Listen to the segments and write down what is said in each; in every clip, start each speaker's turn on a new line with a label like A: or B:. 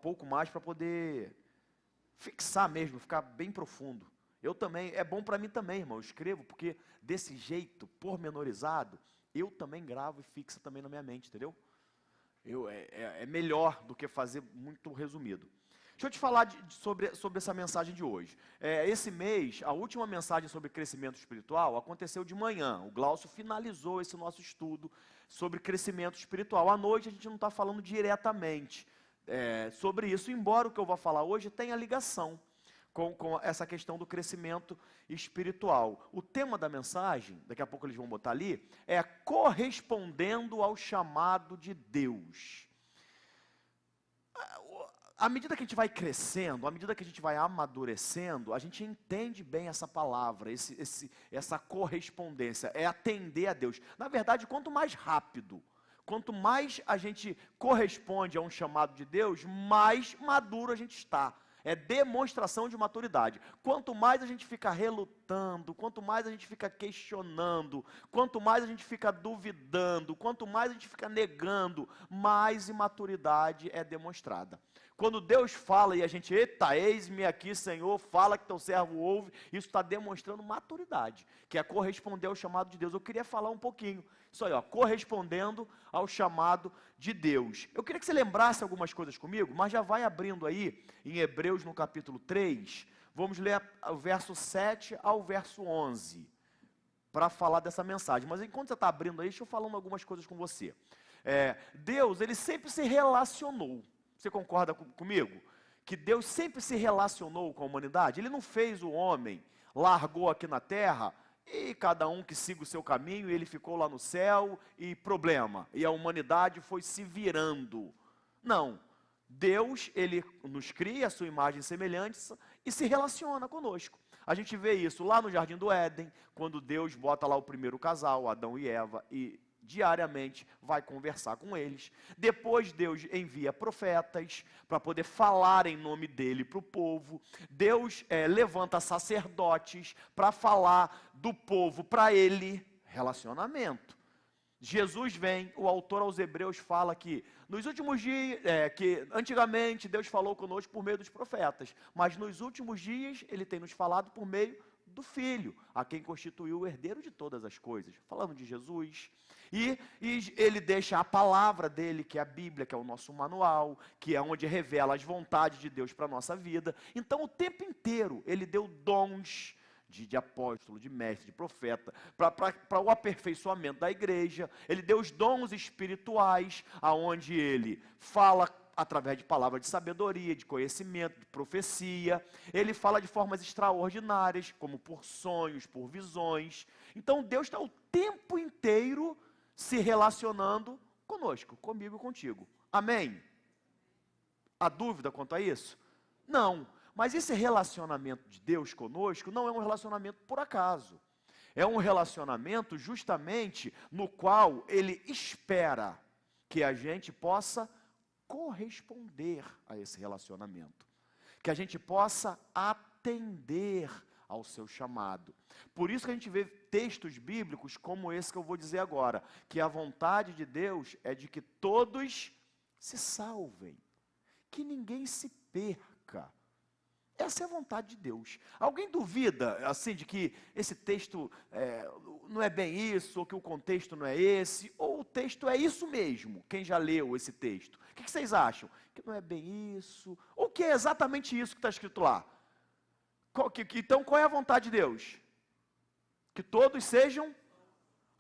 A: pouco mais para poder fixar mesmo, ficar bem profundo. Eu também, é bom para mim também, irmão, eu escrevo, porque desse jeito, pormenorizado, eu também gravo e fixa também na minha mente, entendeu? É melhor do que fazer muito resumido. Deixa eu te falar sobre essa mensagem de hoje. Esse mês, a última mensagem sobre crescimento espiritual aconteceu de manhã. O Glaucio finalizou esse nosso estudo sobre crescimento espiritual. À noite a gente não está falando diretamente sobre isso, embora o que eu vou falar hoje tenha ligação com essa questão do crescimento espiritual. O tema da mensagem, daqui a pouco eles vão botar ali, é correspondendo ao chamado de Deus. À medida que a gente vai crescendo, à medida que a gente vai amadurecendo, a gente entende bem essa palavra, essa correspondência, é atender a Deus. Na verdade, quanto mais rápido, quanto mais a gente corresponde a um chamado de Deus, mais maduro a gente está. É demonstração de maturidade. Quanto mais a gente fica relutando, quanto mais a gente fica questionando, quanto mais a gente fica duvidando, quanto mais a gente fica negando, mais imaturidade é demonstrada. Quando Deus fala e a gente, eita, eis-me aqui, Senhor, fala que teu servo ouve, isso está demonstrando maturidade, que é corresponder ao chamado de Deus. Eu queria falar um pouquinho, isso aí, ó, correspondendo ao chamado de Deus. Eu queria que você lembrasse algumas coisas comigo, mas já vai abrindo aí, em Hebreus no capítulo 3, vamos ler o verso 7 ao verso 11, para falar dessa mensagem. Mas enquanto você está abrindo aí, deixa eu falando algumas coisas com você. Deus, ele sempre se relacionou. Você concorda comigo? Que Deus sempre se relacionou com a humanidade. Ele não fez o homem, largou aqui na terra, e cada um que siga o seu caminho, ele ficou lá no céu, e problema. E a humanidade foi se virando. Não. Deus, ele nos cria a sua imagem e semelhança e se relaciona conosco. A gente vê isso lá no Jardim do Éden, quando Deus bota lá o primeiro casal, Adão e Eva, e diariamente vai conversar com eles. Depois Deus envia profetas para poder falar em nome dele para o povo. Deus levanta sacerdotes para falar do povo para ele. Relacionamento. Jesus vem, o autor aos Hebreus fala que nos últimos dias, que antigamente Deus falou conosco por meio dos profetas, mas nos últimos dias ele tem nos falado por meio do Filho, a quem constituiu o herdeiro de todas as coisas, falando de Jesus. E ele deixa a palavra dele, que é a Bíblia, que é o nosso manual, que é onde revela as vontades de Deus para a nossa vida. Então o tempo inteiro ele deu dons de apóstolo, de mestre, de profeta, para o aperfeiçoamento da igreja. Ele deu os dons espirituais, aonde ele fala através de palavras de sabedoria, de conhecimento, de profecia. Ele fala de formas extraordinárias, como por sonhos, por visões. Então Deus está o tempo inteiro se relacionando conosco, comigo e contigo. Amém? Há dúvida quanto a isso? Não. Mas esse relacionamento de Deus conosco não é um relacionamento por acaso. É um relacionamento justamente no qual Ele espera que a gente possa corresponder a esse relacionamento. Que a gente possa atender ao seu chamado. Por isso que a gente vê textos bíblicos como esse que eu vou dizer agora, que a vontade de Deus é de que todos se salvem, que ninguém se perca. Essa é a vontade de Deus. Alguém duvida, assim, de que esse texto não é bem isso, ou que o contexto não é esse, ou o texto é isso mesmo, quem já leu esse texto? O que vocês acham? Que não é bem isso, ou que é exatamente isso que está escrito lá? Então, qual é a vontade de Deus? Que todos sejam...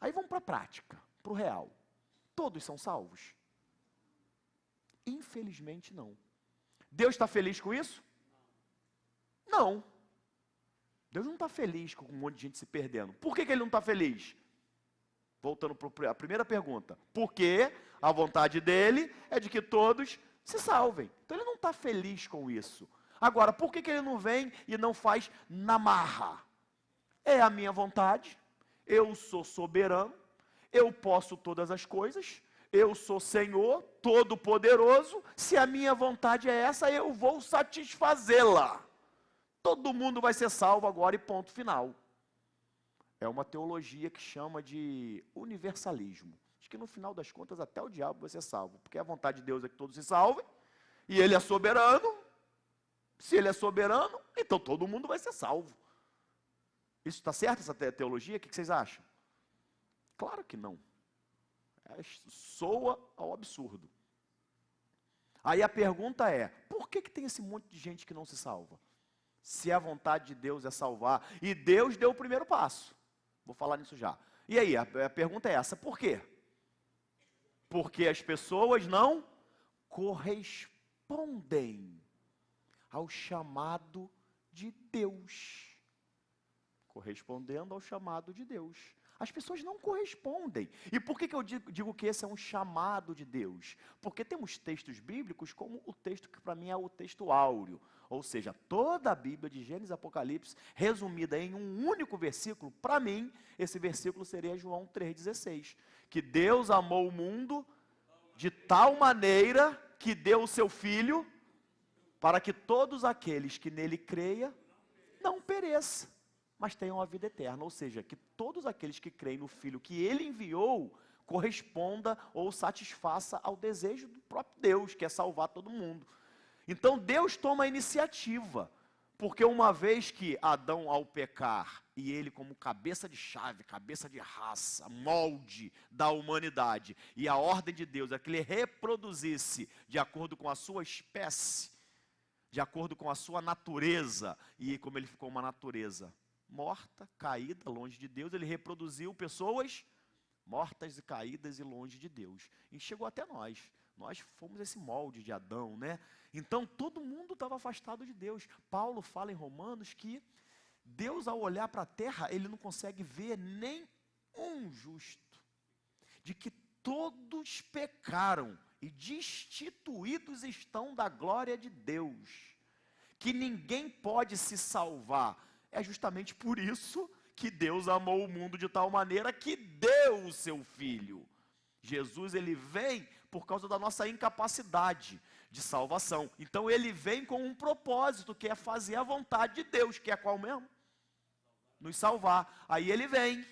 A: Aí vamos para a prática, para o real. Todos são salvos? Infelizmente não. Deus está feliz com isso? Não. Deus não está feliz com um monte de gente se perdendo. Por que Ele não está feliz? Voltando para a primeira pergunta. Porque a vontade dEle é de que todos se salvem. Então Ele não está feliz com isso. Agora, por que Ele não vem e não faz na marra? É a minha vontade, eu sou soberano, eu posso todas as coisas, eu sou Senhor, todo-poderoso, se a minha vontade é essa, eu vou satisfazê-la. Todo mundo vai ser salvo agora e ponto final. É uma teologia que chama de universalismo. Acho que no final das contas até o diabo vai ser salvo, porque a vontade de Deus é que todos se salvem, E ele é soberano. Se ele é soberano, então todo mundo vai ser salvo. Isso está certo, essa teologia? O que vocês acham? Claro que não. Soa ao absurdo. Aí a pergunta é, por que tem esse monte de gente que não se salva? Se a vontade de Deus é salvar, e Deus deu o primeiro passo. Vou falar nisso já. E aí, a pergunta é essa, por quê? Porque as pessoas não correspondem ao chamado de Deus. Correspondendo ao chamado de Deus. As pessoas não correspondem. E por que eu digo que esse é um chamado de Deus? Porque temos textos bíblicos como o texto que para mim é o texto áureo. Ou seja, toda a Bíblia de Gênesis e Apocalipse, resumida em um único versículo, para mim, esse versículo seria João 3,16. Que Deus amou o mundo de tal maneira que deu o seu Filho, para que todos aqueles que nele creiam, não pereçam, mas tenham a vida eterna. Ou seja, que todos aqueles que creem no Filho que ele enviou, corresponda ou satisfaça ao desejo do próprio Deus, que é salvar todo mundo. Então Deus toma a iniciativa, porque uma vez que Adão ao pecar, e ele como cabeça de chave, cabeça de raça, molde da humanidade, e a ordem de Deus é que ele reproduzisse de acordo com a sua espécie, de acordo com a sua natureza, e como ele ficou uma natureza morta, caída, longe de Deus, ele reproduziu pessoas mortas e caídas e longe de Deus. E chegou até nós. Nós fomos esse molde de Adão, né? Então todo mundo estava afastado de Deus. Paulo fala em Romanos que Deus, ao olhar para a terra, ele não consegue ver nem um justo. De que todos pecaram e destituídos estão da glória de Deus. Que ninguém pode se salvar. É justamente por isso que Deus amou o mundo de tal maneira que deu o seu Filho. Jesus, ele vem por causa da nossa incapacidade de salvação. Então ele vem com um propósito, que é fazer a vontade de Deus, que é qual mesmo? Nos salvar. Aí ele vem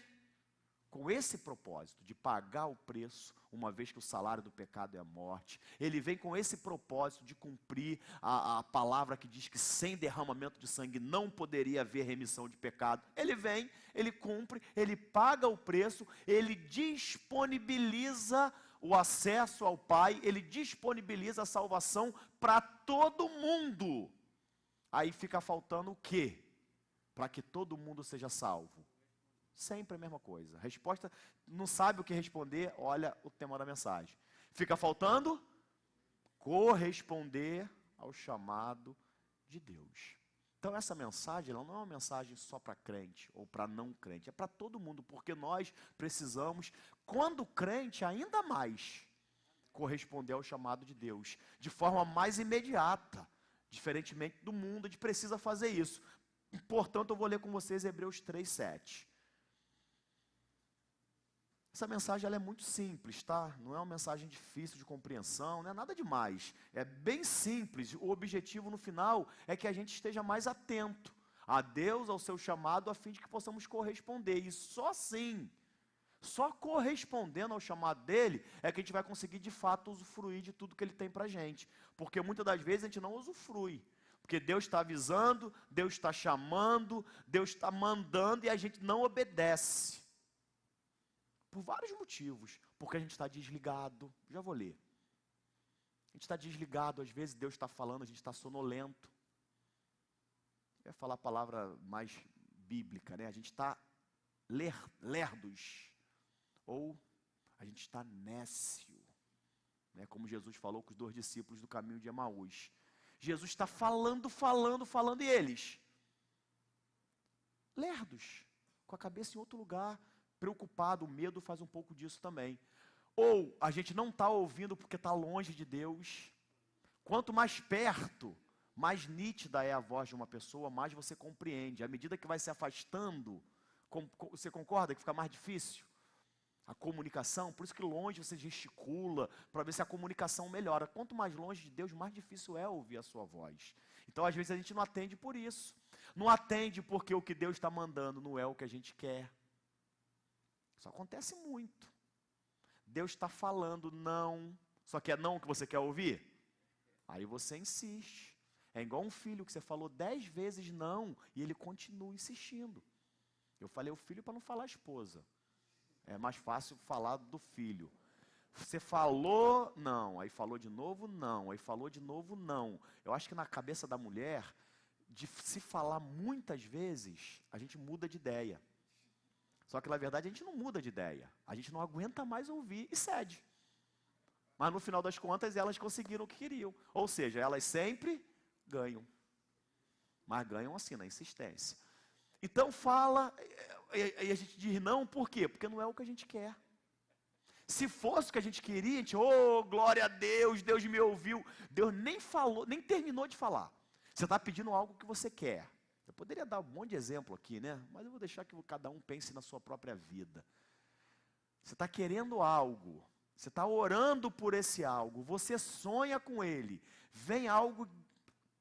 A: com esse propósito de pagar o preço, uma vez que o salário do pecado é a morte. Ele vem com esse propósito de cumprir a palavra que diz que sem derramamento de sangue não poderia haver remissão de pecado. Ele vem, ele cumpre, ele paga o preço, ele disponibiliza o acesso ao Pai, ele disponibiliza a salvação para todo mundo. Aí fica faltando o quê? Para que todo mundo seja salvo. Sempre a mesma coisa. Resposta, não sabe o que responder, olha o tema da mensagem. Fica faltando corresponder ao chamado de Deus. Então essa mensagem, ela não é uma mensagem só para crente ou para não crente, é para todo mundo, porque nós precisamos, quando crente, ainda mais corresponder ao chamado de Deus, de forma mais imediata, diferentemente do mundo, a gente precisa fazer isso. Portanto, eu vou ler com vocês Hebreus 3:7. Essa mensagem ela é muito simples, tá? Não é uma mensagem difícil de compreensão, não é nada demais. É bem simples. O objetivo no final é que a gente esteja mais atento a Deus, ao seu chamado, a fim de que possamos corresponder. E só assim, só correspondendo ao chamado dele, é que a gente vai conseguir de fato usufruir de tudo que ele tem pra gente. Porque muitas das vezes a gente não usufrui. Porque Deus está avisando, Deus está chamando, Deus está mandando e a gente não obedece. Por vários motivos. Porque a gente está desligado. Já vou ler. A gente está desligado, às vezes Deus está falando, a gente está sonolento. Eu ia falar a palavra mais bíblica, né? A gente está lerdos. Ou a gente está nécio. Né? Como Jesus falou com os 2 discípulos do caminho de Emaús. Jesus está falando, e eles? Lerdos. Com a cabeça em outro lugar. Preocupado, o medo faz um pouco disso também. Ou a gente não está ouvindo porque está longe de Deus. Quanto mais perto, mais nítida é a voz de uma pessoa, mais você compreende. À medida que vai se afastando, você concorda que fica mais difícil? A comunicação, por isso que longe você gesticula, para ver se a comunicação melhora. Quanto mais longe de Deus, mais difícil é ouvir a sua voz. Então, às vezes, a gente não atende por isso. Não atende porque o que Deus está mandando não é o que a gente quer. Isso acontece muito. Deus está falando não, só que é não que você quer ouvir? Aí você insiste. É igual um filho que você falou 10 vezes não, e ele continua insistindo. Eu falei o filho para não falar a esposa. É mais fácil falar do filho. Você falou não, aí falou de novo não, aí falou de novo não. Eu acho que na cabeça da mulher, de se falar muitas vezes, a gente muda de ideia. Só que na verdade a gente não muda de ideia. A gente não aguenta mais ouvir e cede. Mas no final das contas elas conseguiram o que queriam. Ou seja, elas sempre ganham. Mas ganham assim, na insistência. Então fala, e a gente diz não, por quê? Porque não é o que a gente quer. Se fosse o que a gente queria, a gente, oh, glória a Deus, Deus me ouviu. Deus nem falou, nem terminou de falar. Você está pedindo algo que você quer. Eu poderia dar um monte de exemplo aqui, né? Mas eu vou deixar que cada um pense na sua própria vida. Você está querendo algo, você está orando por esse algo, você sonha com ele, vem algo,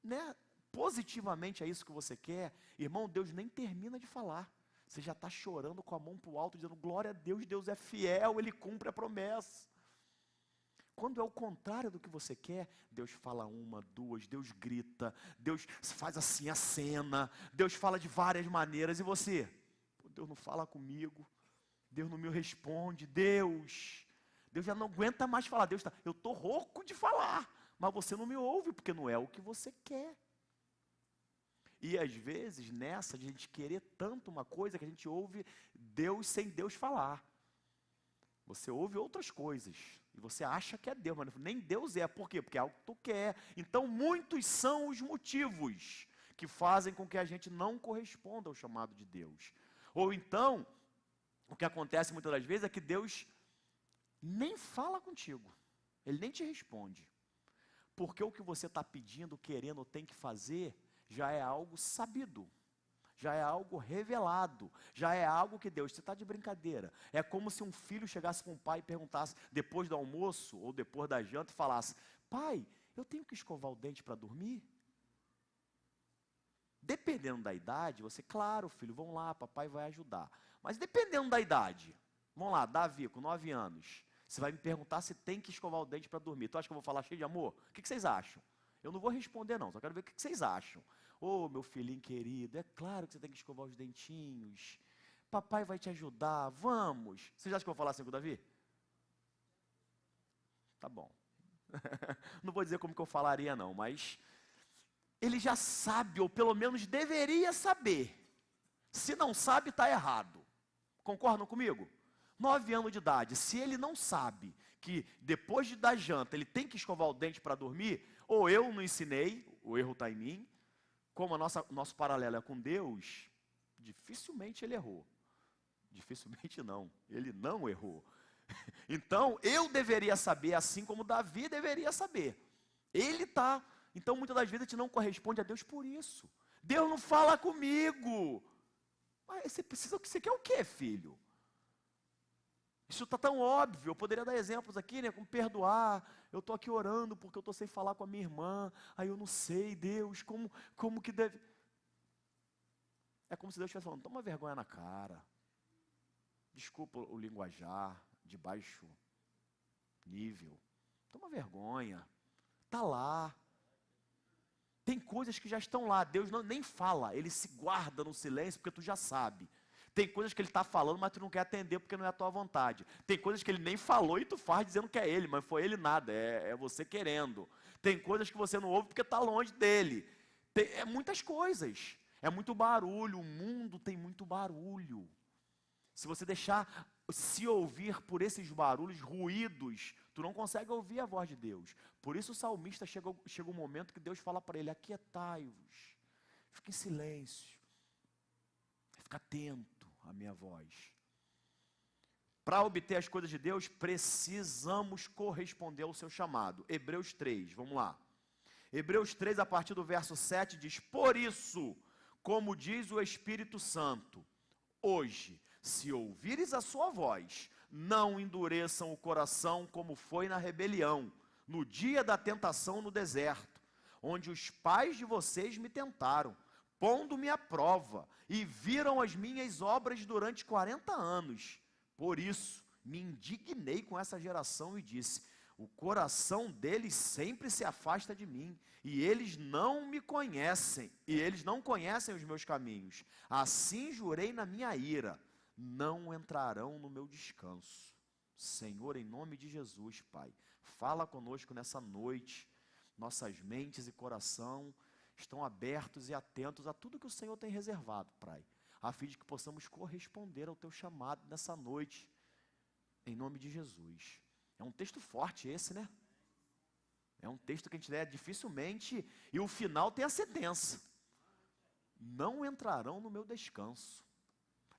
A: né? Positivamente é isso que você quer. Irmão, Deus nem termina de falar. Você já está chorando com a mão para o alto, dizendo, glória a Deus, Deus é fiel, Ele cumpre a promessa. Quando é o contrário do que você quer, Deus fala uma, duas, Deus grita, Deus faz assim a cena, Deus fala de várias maneiras, e você? Deus não fala comigo, Deus não me responde, Deus já não aguenta mais falar, eu estou rouco de falar, mas você não me ouve, porque não é o que você quer. E às vezes, nessa de a gente querer tanto uma coisa, que a gente ouve Deus sem Deus falar. Você ouve outras coisas, e você acha que é Deus, mas nem Deus é. Por quê? Porque é algo que tu quer. Então, muitos são os motivos que fazem com que a gente não corresponda ao chamado de Deus. Ou então, o que acontece muitas das vezes é que Deus nem fala contigo. Ele nem te responde. Porque o que você está pedindo, querendo, tem que fazer, já é algo sabido, já é algo revelado, já é algo que Deus, você está de brincadeira. É como se um filho chegasse para um pai e perguntasse, depois do almoço ou depois da janta, e falasse, pai, eu tenho que escovar o dente para dormir? Dependendo da idade, você, claro filho, vamos lá, papai vai ajudar. Mas dependendo da idade, vamos lá, Davi, com 9 anos, você vai me perguntar se tem que escovar o dente para dormir. Tu acha que eu vou falar cheio de amor? O que vocês acham? Eu não vou responder não, só quero ver o que vocês acham. Ô, meu filhinho querido, é claro que você tem que escovar os dentinhos. Papai vai te ajudar, vamos. Vocês acham que eu vou falar assim com o Davi? Tá bom. Não vou dizer como que eu falaria não, mas ele já sabe, ou pelo menos deveria saber. Se não sabe, está errado. Concordam comigo? 9 anos de idade, se ele não sabe que depois da janta ele tem que escovar o dente para dormir, ou eu não ensinei, o erro está em mim, como nosso paralelo é com Deus, dificilmente ele errou. Dificilmente não, ele não errou. Então, eu deveria saber, assim como Davi deveria saber. Ele está, então muitas das vezes a gente não corresponde a Deus por isso. Deus não fala comigo. Mas você quer o quê, filho? Isso está tão óbvio, eu poderia dar exemplos aqui, né, como perdoar, eu estou aqui orando porque eu estou sem falar com a minha irmã, aí eu não sei, Deus, como que deve... É como se Deus estivesse falando, toma vergonha na cara, desculpa o linguajar de baixo nível, toma vergonha, está lá, tem coisas que já estão lá, Deus nem fala, Ele se guarda no silêncio porque tu já sabe. Tem coisas que Ele está falando, mas tu não quer atender porque não é a tua vontade. Tem coisas que Ele nem falou e tu faz dizendo que é Ele, mas foi Ele nada, é você querendo. Tem coisas que você não ouve porque está longe dEle. É muitas coisas, é muito barulho, o mundo tem muito barulho. Se você deixar se ouvir por esses barulhos, ruídos, tu não consegue ouvir a voz de Deus. Por isso o salmista chega um momento que Deus fala para ele, aquietai-vos, fica em silêncio, fica atento à minha voz. Para obter as coisas de Deus, precisamos corresponder ao seu chamado. Hebreus 3, vamos lá. Hebreus 3, a partir do verso 7, diz, por isso, como diz o Espírito Santo, hoje, se ouvires a sua voz, não endureçam o coração como foi na rebelião, no dia da tentação no deserto, onde os pais de vocês me tentaram, pondo-me à prova, e viram as minhas obras durante 40 anos. Por isso, me indignei com essa geração e disse, O coração deles sempre se afasta de mim, e eles não me conhecem, e eles não conhecem os meus caminhos. Assim jurei na minha ira, não entrarão no meu descanso. Senhor, em nome de Jesus, Pai, fala conosco nessa noite. Nossas mentes e coração estão abertos e atentos a tudo que o Senhor tem reservado, Pai, a fim de que possamos corresponder ao teu chamado nessa noite, em nome de Jesus. É um texto forte esse, né? É um texto que a gente lê dificilmente, e o final tem a sentença: não entrarão no meu descanso.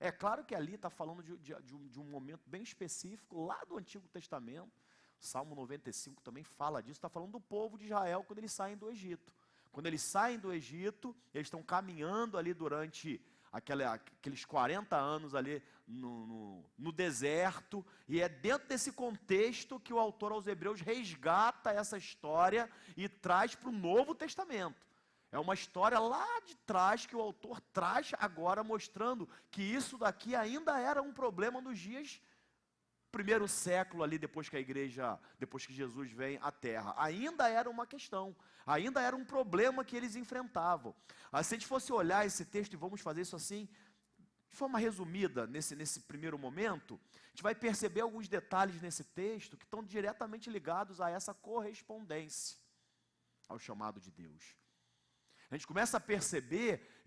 A: É claro que ali está falando de um momento bem específico, lá do Antigo Testamento. O Salmo 95 também fala disso, está falando do povo de Israel quando eles saem do Egito. Quando eles saem do Egito, eles estão caminhando ali durante aqueles 40 anos ali no deserto, e é dentro desse contexto que o autor aos Hebreus resgata essa história e traz para o Novo Testamento. É uma história lá de trás que o autor traz agora, mostrando que isso daqui ainda era um problema nos dias primeiro século ali, depois que Jesus vem à Terra. Ainda era uma questão, ainda era um problema que eles enfrentavam. Se a gente fosse olhar esse texto, e vamos fazer isso assim, de forma resumida, nesse primeiro momento, a gente vai perceber alguns detalhes nesse texto que estão diretamente ligados a essa correspondência ao chamado de Deus. A gente começa a perceber,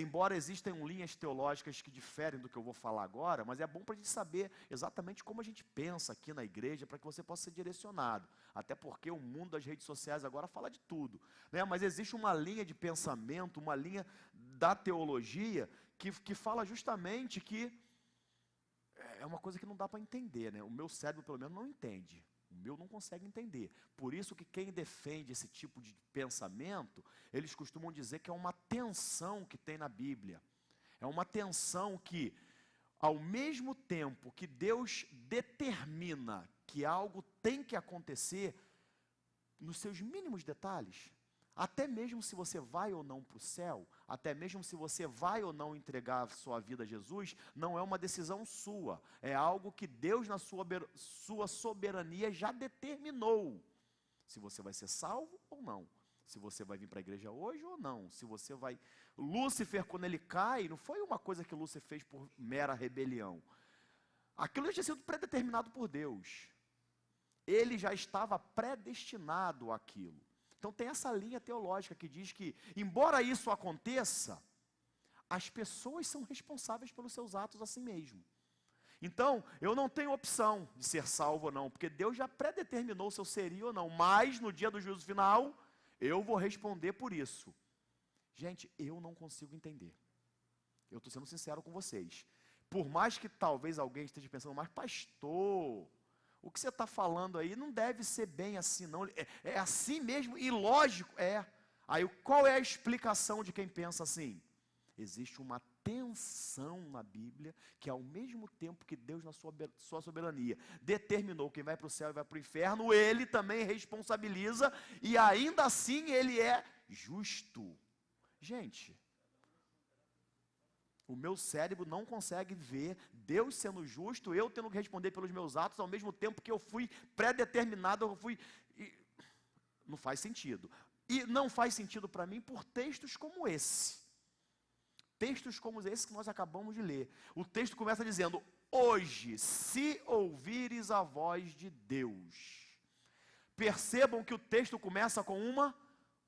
A: embora existam linhas teológicas que diferem do que eu vou falar agora, mas é bom para a gente saber exatamente como a gente pensa aqui na igreja, para que você possa ser direcionado. Até porque o mundo das redes sociais agora fala de tudo, né? Mas existe uma linha de pensamento, uma linha da teologia, que fala justamente que é uma coisa que não dá para entender, né? O meu cérebro, pelo menos, não entende. O meu não consegue entender. Por isso que quem defende esse tipo de pensamento, eles costumam dizer que é uma tensão que tem na Bíblia. É uma tensão que, ao mesmo tempo que Deus determina que algo tem que acontecer, nos seus mínimos detalhes, até mesmo se você vai ou não para o céu, até mesmo se você vai ou não entregar a sua vida a Jesus, não é uma decisão sua, é algo que Deus na sua soberania já determinou. Se você vai ser salvo ou não, se você vai vir para a igreja hoje ou não, se você vai... Lúcifer, quando ele cai, não foi uma coisa que Lúcifer fez por mera rebelião. Aquilo já tinha sido predeterminado por Deus. Ele já estava predestinado àquilo. Então tem essa linha teológica que diz que, embora isso aconteça, as pessoas são responsáveis pelos seus atos assim mesmo. Então, eu não tenho opção de ser salvo ou não, porque Deus já predeterminou se eu seria ou não, mas no dia do juízo final, eu vou responder por isso. Gente, eu não consigo entender. Eu estou sendo sincero com vocês. Por mais que talvez alguém esteja pensando, mas pastor, o que você está falando aí não deve ser bem assim, não. É assim mesmo, e lógico, é. Aí qual é a explicação de quem pensa assim? Existe uma tensão na Bíblia, que ao mesmo tempo que Deus na sua soberania determinou quem vai para o céu e vai para o inferno, Ele também responsabiliza, e ainda assim Ele é justo. Gente, o meu cérebro não consegue ver Deus sendo justo, eu tendo que responder pelos meus atos, ao mesmo tempo que eu fui predeterminado, não faz sentido. E não faz sentido para mim por textos como esse. Textos como esse que nós acabamos de ler. O texto começa dizendo: hoje, se ouvires a voz de Deus. Percebam que o texto começa com uma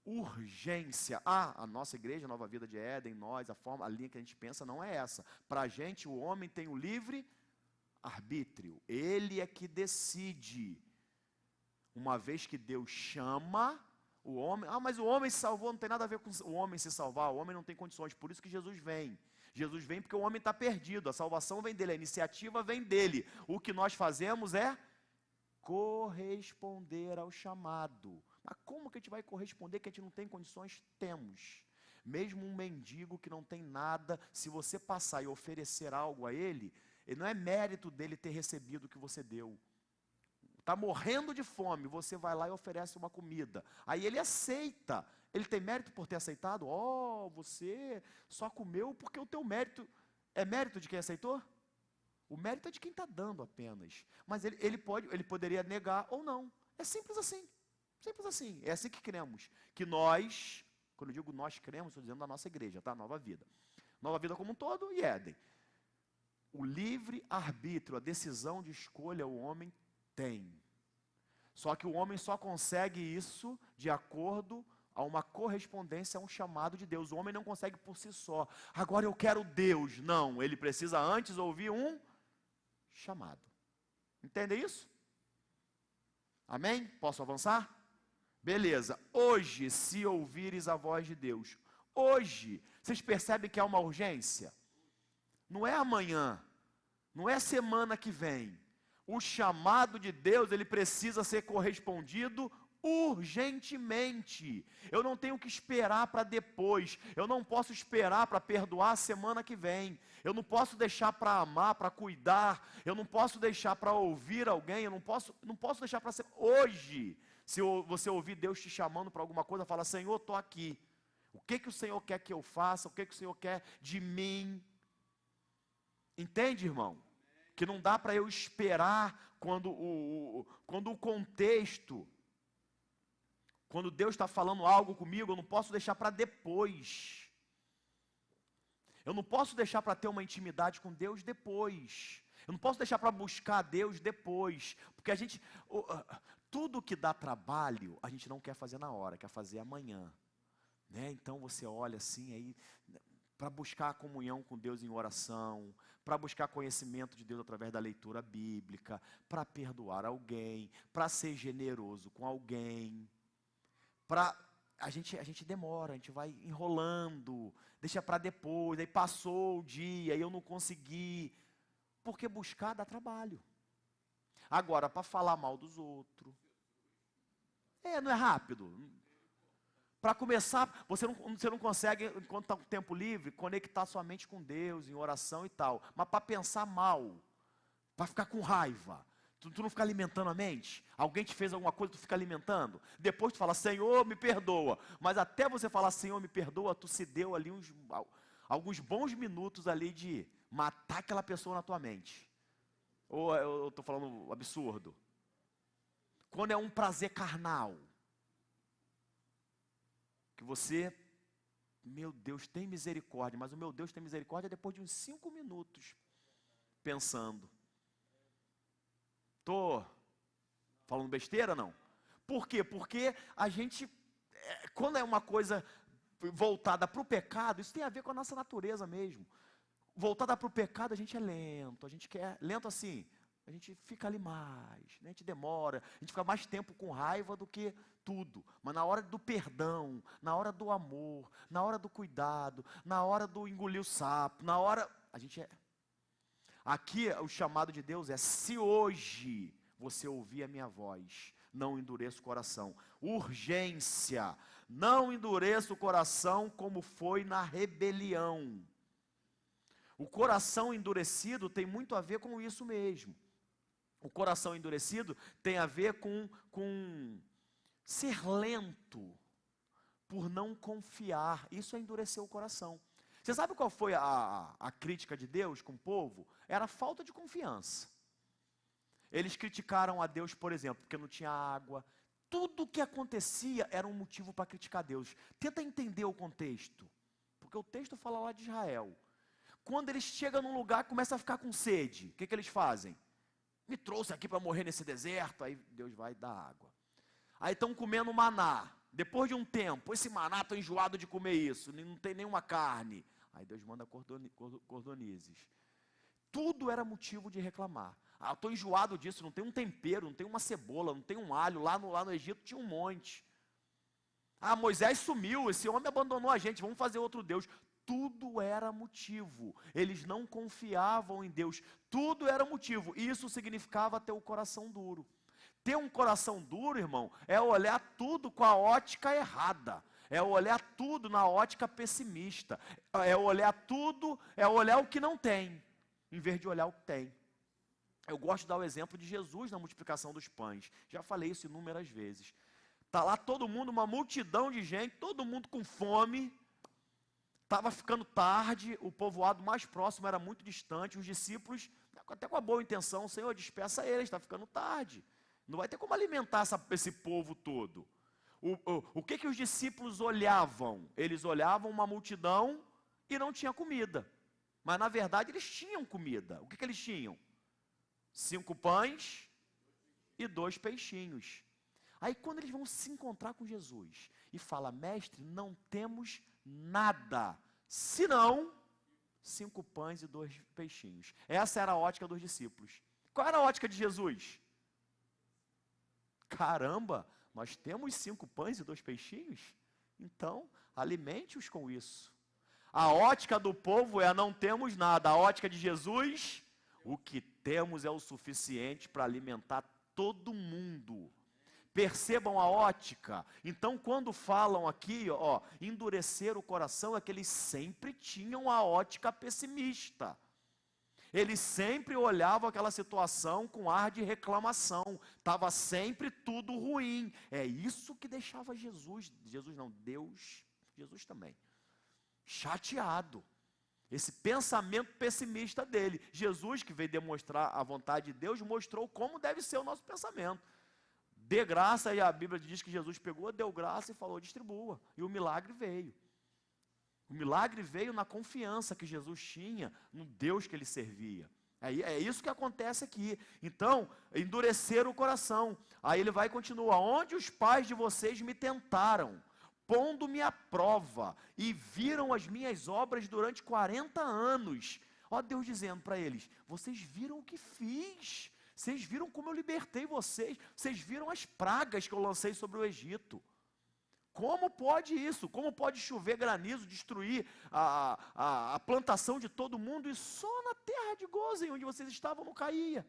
A: urgência. A nossa igreja, Nova Vida de Éden, nós, a linha que a gente pensa não é essa. Para a gente, o homem tem o livre arbítrio. Ele é que decide. Uma vez que Deus chama o homem, mas o homem se salvou, não tem nada a ver com o homem se salvar, o homem não tem condições, por isso que Jesus vem. Jesus vem porque o homem está perdido, a salvação vem dele, a iniciativa vem dele. O que nós fazemos é corresponder ao chamado. Mas como que a gente vai corresponder que a gente não tem condições? Temos. Mesmo um mendigo que não tem nada, se você passar e oferecer algo a ele não é mérito dele ter recebido o que você deu. Está morrendo de fome, você vai lá e oferece uma comida. Aí ele aceita. Ele tem mérito por ter aceitado? Você só comeu porque o teu mérito... É mérito de quem aceitou? O mérito é de quem está dando apenas. Mas ele poderia negar ou não. É simples assim. Simples assim. É assim que cremos. Que nós, quando eu digo nós cremos, estou dizendo da nossa igreja, tá? Nova Vida. Nova Vida como um todo e Éden. O livre-arbítrio, a decisão de escolha, o homem tem. Só que o homem só consegue isso de acordo a uma correspondência a um chamado de Deus. O homem não consegue por si só. Agora eu quero Deus. Não, ele precisa antes ouvir um chamado. Entende isso? Amém? Posso avançar? Beleza. Hoje, se ouvires a voz de Deus. Hoje, vocês percebem que há uma urgência? Não é amanhã. Não é semana que vem. O chamado de Deus, ele precisa ser correspondido urgentemente. Eu não tenho que esperar para depois. Eu não posso esperar para perdoar a semana que vem. Eu não posso deixar para amar, para cuidar. Eu não posso deixar para ouvir alguém. Eu não posso deixar para ser hoje. Se você ouvir Deus te chamando para alguma coisa, fala: Senhor, estou aqui. O que o Senhor quer que eu faça? O que o Senhor quer de mim? Entende, irmão? Que não dá para eu esperar quando o contexto, quando Deus está falando algo comigo, eu não posso deixar para depois. Eu não posso deixar para ter uma intimidade com Deus depois. Eu não posso deixar para buscar Deus depois. Porque tudo que dá trabalho, a gente não quer fazer na hora, quer fazer amanhã. Né? Então você olha assim, aí, para buscar a comunhão com Deus em oração, para buscar conhecimento de Deus através da leitura bíblica, para perdoar alguém, para ser generoso com alguém, a gente demora, a gente vai enrolando, deixa para depois, aí passou o dia, aí eu não consegui, porque buscar dá trabalho. Agora, para falar mal dos outros, não é rápido. Para começar, você não consegue, enquanto está com tempo livre, conectar sua mente com Deus, em oração e tal. Mas para pensar mal, para ficar com raiva, tu não fica alimentando a mente? Alguém te fez alguma coisa, tu fica alimentando? Depois tu fala: Senhor, me perdoa. Mas até você falar: Senhor, me perdoa, tu se deu ali alguns bons minutos ali de matar aquela pessoa na tua mente. Ou eu estou falando absurdo? Quando é um prazer carnal, que você, meu Deus, tem misericórdia, mas o meu Deus tem misericórdia depois de uns 5 minutos pensando. Estou falando besteira, não? Por quê? Porque a gente, quando é uma coisa voltada para o pecado, isso tem a ver com a nossa natureza mesmo. Voltada para o pecado, a gente é lento, a gente quer, lento assim, a gente fica ali mais, né? A gente demora, a gente fica mais tempo com raiva do que tudo. Mas na hora do perdão, na hora do amor, na hora do cuidado, na hora do engolir o sapo, na hora, a gente é... Aqui o chamado de Deus é: se hoje você ouvir a minha voz, não endureça o coração. Urgência, não endureça o coração como foi na rebelião. O coração endurecido tem muito a ver com isso mesmo. O coração endurecido tem a ver com ser lento, por não confiar. Isso é endurecer o coração. Você sabe qual foi a crítica de Deus com o povo? Era a falta de confiança. Eles criticaram a Deus, por exemplo, porque não tinha água. Tudo o que acontecia era um motivo para criticar Deus. Tenta entender o contexto, porque o texto fala lá de Israel. Quando eles chegam num lugar e começam a ficar com sede, o que eles fazem? Me trouxe aqui para morrer nesse deserto. Aí Deus vai dar água. Aí estão comendo maná. Depois de um tempo, esse maná está enjoado de comer isso, não tem nenhuma carne. Aí Deus manda cordonizes. Tudo era motivo de reclamar. Ah, eu estou enjoado disso, não tem um tempero, não tem uma cebola, não tem um alho. Lá no Egito tinha um monte. Ah, Moisés sumiu, esse homem abandonou a gente, vamos fazer outro Deus. Tudo era motivo. Eles não confiavam em Deus. Tudo era motivo. Isso significava ter o coração duro. Ter um coração duro, irmão, é olhar tudo com a ótica errada. É olhar tudo na ótica pessimista. É olhar tudo, é olhar o que não tem, em vez de olhar o que tem. Eu gosto de dar o exemplo de Jesus na multiplicação dos pães. Já falei isso inúmeras vezes. Está lá todo mundo, uma multidão de gente, todo mundo com fome. Estava ficando tarde, o povoado mais próximo era muito distante. Os discípulos, até com a boa intenção: Senhor, despeça eles, está ficando tarde. Não vai ter como alimentar esse povo todo. O que os discípulos olhavam? Eles olhavam uma multidão e não tinha comida. Mas na verdade eles tinham comida. O que eles tinham? 5 pães e 2 peixinhos. Aí quando eles vão se encontrar com Jesus e fala: mestre, não temos nada, senão 5 pães e 2 peixinhos. Essa era a ótica dos discípulos. Qual era a ótica de Jesus? Caramba, nós temos 5 pães e 2 peixinhos? Então, alimente-os com isso. A ótica do povo é: não temos nada. A ótica de Jesus: o que temos é o suficiente para alimentar todo mundo. Percebam a ótica. Então, quando falam aqui, endurecer o coração, é que eles sempre tinham a ótica pessimista. Eles sempre olhavam aquela situação com ar de reclamação. Estava sempre tudo ruim. É isso que deixava Jesus Jesus também, chateado. Esse pensamento pessimista dele. Jesus, que veio demonstrar a vontade de Deus, mostrou como deve ser o nosso pensamento. Dê graça, e a Bíblia diz que Jesus pegou, deu graça e falou: distribua. E o milagre veio. O milagre veio na confiança que Jesus tinha no Deus que ele servia. É isso que acontece aqui. Então, endurecer o coração. Aí ele vai continuar: onde os pais de vocês me tentaram, pondo-me à prova, e viram as minhas obras durante 40 anos. Ó Deus dizendo para eles: vocês viram o que fiz. Vocês viram como eu libertei vocês. Vocês viram as pragas que eu lancei sobre o Egito. Como pode isso? Como pode chover granizo, destruir a plantação de todo mundo, e só na terra de Gósen, onde vocês estavam, não caía?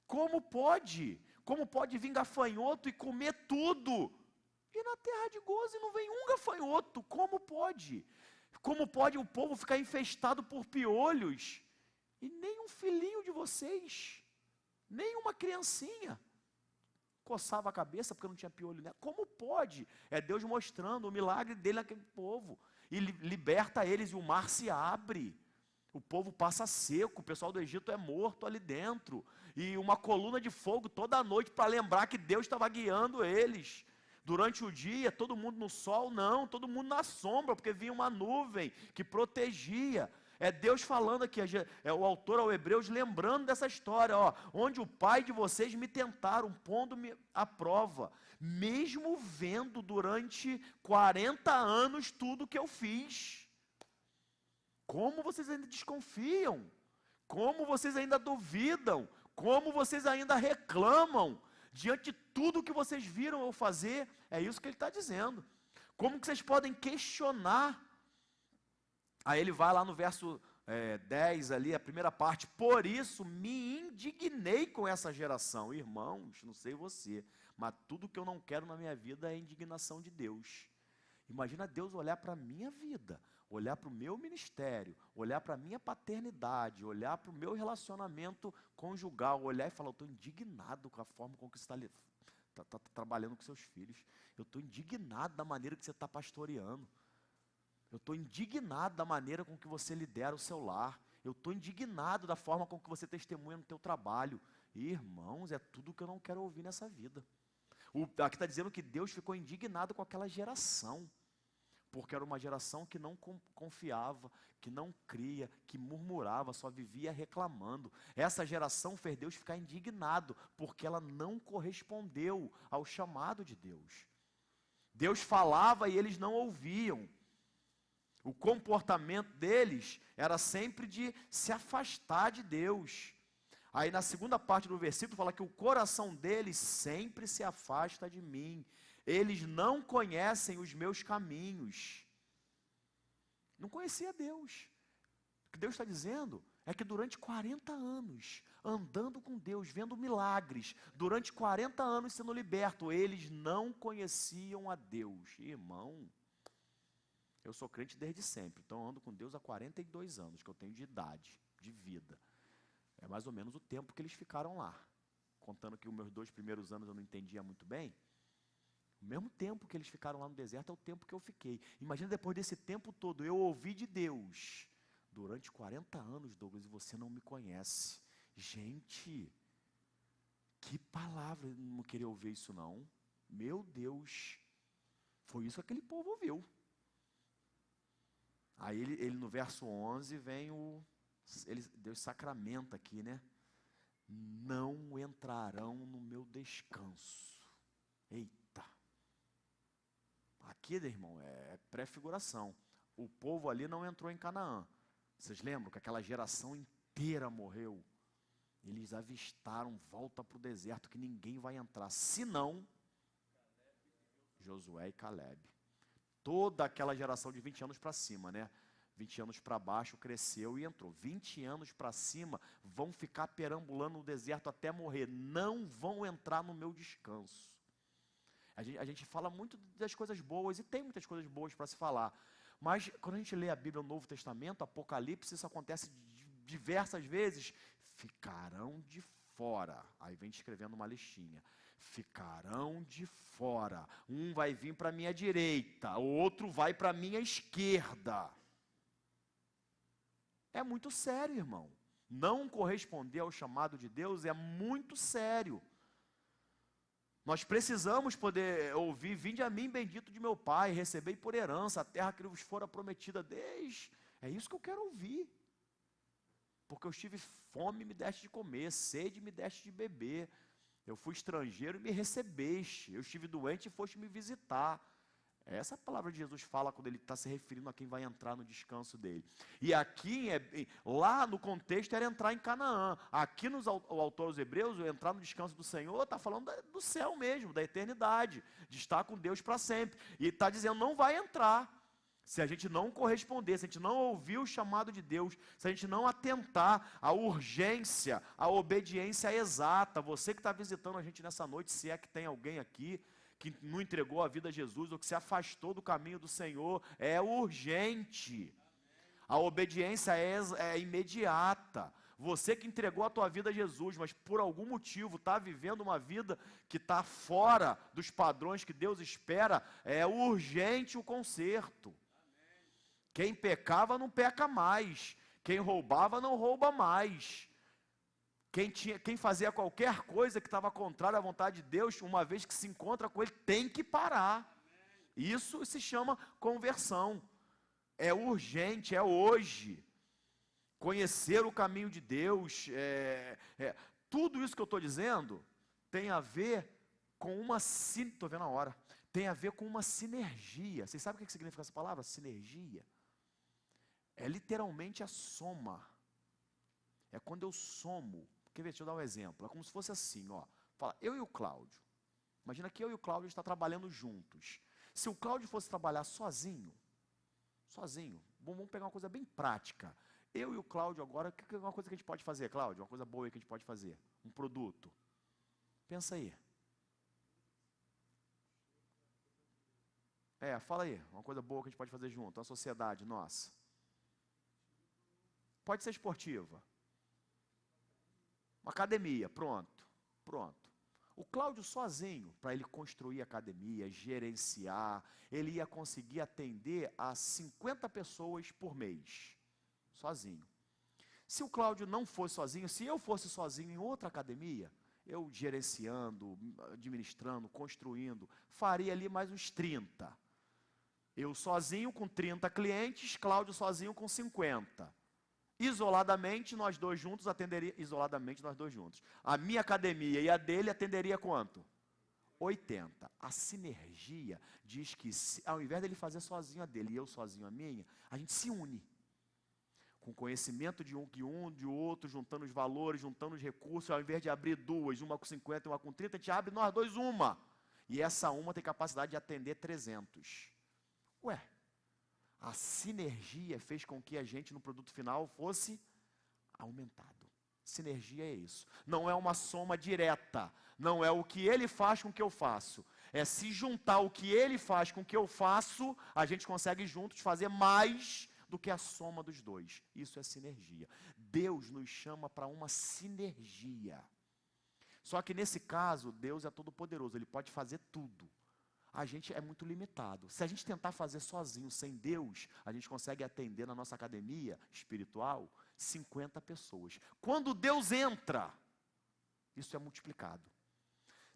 A: Como pode? Como pode vir gafanhoto e comer tudo? E na terra de Gósen não vem um gafanhoto. Como pode? Como pode o povo ficar infestado por piolhos e nem um filhinho de vocês, nem uma criancinha coçava a cabeça porque não tinha piolho nela? Como pode? É Deus mostrando o milagre dele naquele povo. E liberta eles, e o mar se abre. O povo passa seco, o pessoal do Egito é morto ali dentro. E uma coluna de fogo toda noite para lembrar que Deus estava guiando eles. Durante o dia, todo mundo no sol? Não, todo mundo na sombra, porque vinha uma nuvem que protegia. É Deus falando aqui, é o autor aos Hebreus lembrando dessa história, onde o pai de vocês me tentaram, pondo-me à prova, mesmo vendo durante 40 anos tudo que eu fiz. Como vocês ainda desconfiam? Como vocês ainda duvidam? Como vocês ainda reclamam diante de tudo que vocês viram eu fazer? É isso que ele está dizendo. Como que vocês podem questionar? Aí ele vai lá no verso 10 ali, a primeira parte: por isso me indignei com essa geração. Irmãos, não sei você, mas tudo que eu não quero na minha vida é indignação de Deus. Imagina Deus olhar para a minha vida, olhar para o meu ministério, olhar para a minha paternidade, olhar para o meu relacionamento conjugal, olhar e falar: eu estou indignado com a forma com que você está trabalhando com seus filhos. Eu estou indignado da maneira que você está pastoreando. Eu estou indignado da maneira com que você lidera o seu lar. Eu estou indignado da forma com que você testemunha no teu trabalho. Irmãos, é tudo que eu não quero ouvir nessa vida. Aqui está dizendo que Deus ficou indignado com aquela geração, porque era uma geração que não confiava, que não cria, que murmurava, só vivia reclamando. Essa geração fez Deus ficar indignado, porque ela não correspondeu ao chamado de Deus. Deus falava e eles não ouviam. O comportamento deles era sempre de se afastar de Deus. Aí na segunda parte do versículo fala que o coração deles sempre se afasta de mim. Eles não conhecem os meus caminhos. Não conhecia Deus. O que Deus está dizendo é que durante 40 anos, andando com Deus, vendo milagres, durante 40 anos sendo liberto, eles não conheciam a Deus. Irmão, eu sou crente desde sempre, então eu ando com Deus há 42 anos, que eu tenho de idade, de vida. É mais ou menos o tempo que eles ficaram lá. Contando que os meus 2 primeiros anos eu não entendia muito bem, o mesmo tempo que eles ficaram lá no deserto é o tempo que eu fiquei. Imagina, depois desse tempo todo, eu ouvi de Deus, durante 40 anos, Douglas, e você não me conhece. Gente, Que palavra, eu não queria ouvir isso não. Meu Deus, foi isso que aquele povo ouviu. Aí ele no verso 11 vem Deus sacramenta aqui, né? Não entrarão no meu descanso. Eita. Aqui, irmão, é pré-figuração. O povo ali não entrou em Canaã. Vocês lembram que aquela geração inteira morreu? Eles avistaram, volta para o deserto, que ninguém vai entrar, senão Josué e Caleb. Toda aquela geração de 20 anos para cima, né? 20 anos para baixo cresceu e entrou. 20 anos para cima vão ficar perambulando no deserto até morrer. Não vão entrar no meu descanso. A gente fala muito das coisas boas, e tem muitas coisas boas para se falar. Mas quando a gente lê a Bíblia, o Novo Testamento, Apocalipse, isso acontece diversas vezes. Ficarão de fora. Aí vem escrevendo uma listinha. Ficarão de fora. Um vai vir para a minha direita, o outro vai para a minha esquerda. É muito sério, irmão. Não corresponder ao chamado de Deus é muito sério. Nós precisamos poder ouvir: vinde a mim, bendito de meu Pai, recebei por herança a terra que vos fora prometida. É isso que eu quero ouvir. Porque eu tive fome e me deste de comer, sede e me deste de beber. Eu fui estrangeiro e me recebeste. Eu estive doente e foste me visitar. Essa é a palavra de Jesus fala quando ele está se referindo a quem vai entrar no descanso dele. E aqui, lá no contexto, era entrar em Canaã. Aqui o autor aos Hebreus, entrar no descanso do Senhor, está falando do céu mesmo, da eternidade, de estar com Deus para sempre. E está dizendo: não vai entrar. Se a gente não corresponder, se a gente não ouvir o chamado de Deus, se a gente não atentar à urgência, à obediência exata. Você que está visitando a gente nessa noite, se é que tem alguém aqui que não entregou a vida a Jesus, ou que se afastou do caminho do Senhor, é urgente. A obediência é imediata. Você que entregou a tua vida a Jesus, mas por algum motivo está vivendo uma vida que está fora dos padrões que Deus espera, é urgente o conserto. Quem pecava não peca mais. Quem roubava não rouba mais. Quem fazia qualquer coisa que estava contrária à vontade de Deus, uma vez que se encontra com Ele, tem que parar. Isso se chama conversão. É urgente, é hoje. Conhecer o caminho de Deus, tudo isso que eu estou dizendo tem a ver com estou vendo a hora, tem a ver com uma sinergia. Vocês sabem o que significa essa palavra? Sinergia. É literalmente a soma. É quando eu somo. Quer ver? Deixa eu dar um exemplo. É como se fosse assim, ó. Fala, eu e o Cláudio. Imagina que eu e o Cláudio estamos trabalhando juntos. Se o Cláudio fosse trabalhar sozinho, vamos pegar uma coisa bem prática. Eu e o Cláudio agora, que é uma coisa que a gente pode fazer, Cláudio? Uma coisa boa que a gente pode fazer. Um produto. Pensa aí. Fala aí. Uma coisa boa que a gente pode fazer junto. Uma sociedade nossa. Pode ser esportiva. Uma academia, pronto. O Cláudio sozinho, para ele construir a academia, gerenciar, ele ia conseguir atender a 50 pessoas por mês. Sozinho. Se o Cláudio não fosse sozinho, se eu fosse sozinho em outra academia, eu gerenciando, administrando, construindo, faria ali mais uns 30. Eu sozinho com 30 clientes, Cláudio sozinho com 50. Isoladamente, nós dois juntos. A minha academia e a dele atenderia quanto? 80. A sinergia diz que, ao invés dele fazer sozinho a dele e eu sozinho a minha, a gente se une. Com conhecimento de outro, juntando os valores, juntando os recursos, ao invés de abrir duas, uma com 50 e uma com 30, a gente abre nós dois uma. E essa uma tem capacidade de atender 300. A sinergia fez com que a gente no produto final fosse aumentado. Sinergia é isso. Não é uma soma direta. Não é o que ele faz com o que eu faço. É se juntar o que ele faz com o que eu faço, a gente consegue juntos fazer mais do que a soma dos dois. Isso é sinergia. Deus nos chama para uma sinergia. Só que nesse caso, Deus é todo poderoso. Ele pode fazer tudo. A gente é muito limitado. Se a gente tentar fazer sozinho, sem Deus, a gente consegue atender na nossa academia espiritual 50 pessoas. Quando Deus entra, isso é multiplicado.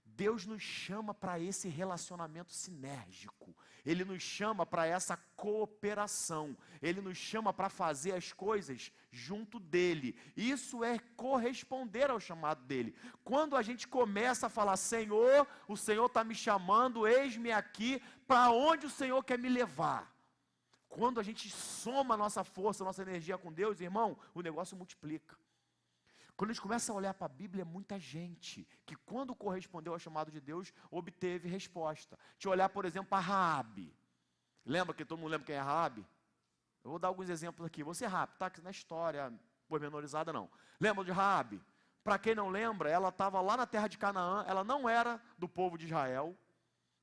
A: Deus nos chama para esse relacionamento sinérgico, Ele nos chama para essa cooperação, Ele nos chama para fazer as coisas junto dEle. Isso é corresponder ao chamado dEle. Quando a gente começa a falar, Senhor, o Senhor está me chamando, eis-me aqui, para onde o Senhor quer me levar? Quando a gente soma a nossa força, a nossa energia com Deus, irmão, o negócio multiplica. Quando a gente começa a olhar para a Bíblia, é muita gente que quando correspondeu ao chamado de Deus, obteve resposta. Deixa eu olhar, por exemplo, para Raabe. Lembra que todo mundo lembra quem é Raabe? Eu vou dar alguns exemplos aqui. Vou ser rápido, tá? Que na história pormenorizada não. Lembra de Raabe? Para quem não lembra, ela estava lá na terra de Canaã, ela não era do povo de Israel,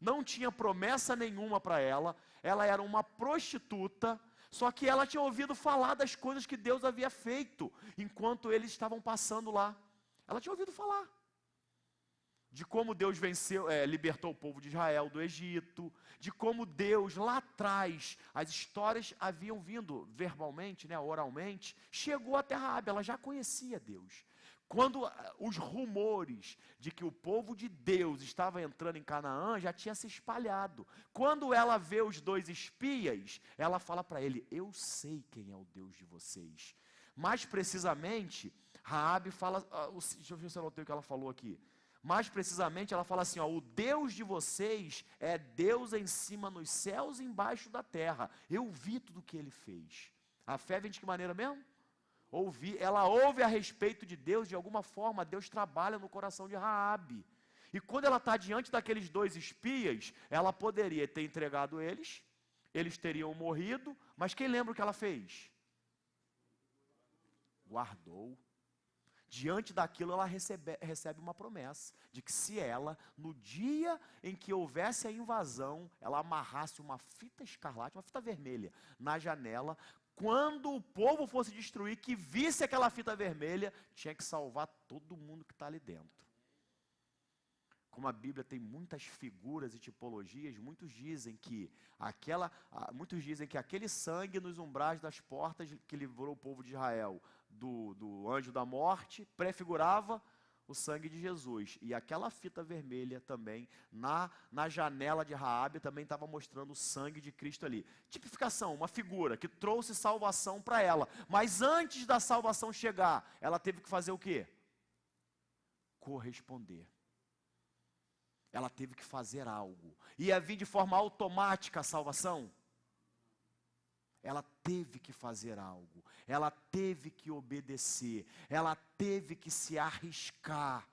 A: não tinha promessa nenhuma para ela era uma prostituta. Só que ela tinha ouvido falar das coisas que Deus havia feito enquanto eles estavam passando lá. Ela tinha ouvido falar de como Deus libertou o povo de Israel do Egito, de como Deus lá atrás, as histórias haviam vindo verbalmente, oralmente, chegou até Raabe, ela já conhecia Deus. Quando os rumores de que o povo de Deus estava entrando em Canaã já tinha se espalhado. Quando ela vê os 2 espias, ela fala para ele, eu sei quem é o Deus de vocês. Mais precisamente, Raabe fala, deixa eu ver se eu anotei o que ela falou aqui. Mais precisamente, ela fala assim, o Deus de vocês é Deus em cima nos céus e embaixo da terra. Eu vi tudo o que ele fez. A fé vem de que maneira mesmo? Ela ouve a respeito de Deus, de alguma forma Deus trabalha no coração de Raabe. E quando ela está diante daqueles 2 espias, ela poderia ter entregado eles teriam morrido, mas quem lembra o que ela fez? Guardou. Diante daquilo ela recebe uma promessa, de que se ela, no dia em que houvesse a invasão, ela amarrasse uma fita escarlate, uma fita vermelha, na janela, quando o povo fosse destruir, que visse aquela fita vermelha, tinha que salvar todo mundo que está ali dentro. Como a Bíblia tem muitas figuras e tipologias, muitos dizem que aquele sangue nos umbrais das portas que livrou o povo de Israel do anjo da morte, prefigurava o sangue de Jesus. E aquela fita vermelha também, na janela de Raabe, também estava mostrando o sangue de Cristo ali. Tipificação, uma figura que trouxe salvação para ela. Mas antes da salvação chegar, ela teve que fazer o quê? Corresponder. Ela teve que fazer algo. Ia vir de forma automática a salvação? Ela teve que fazer algo, ela teve que obedecer, ela teve que se arriscar.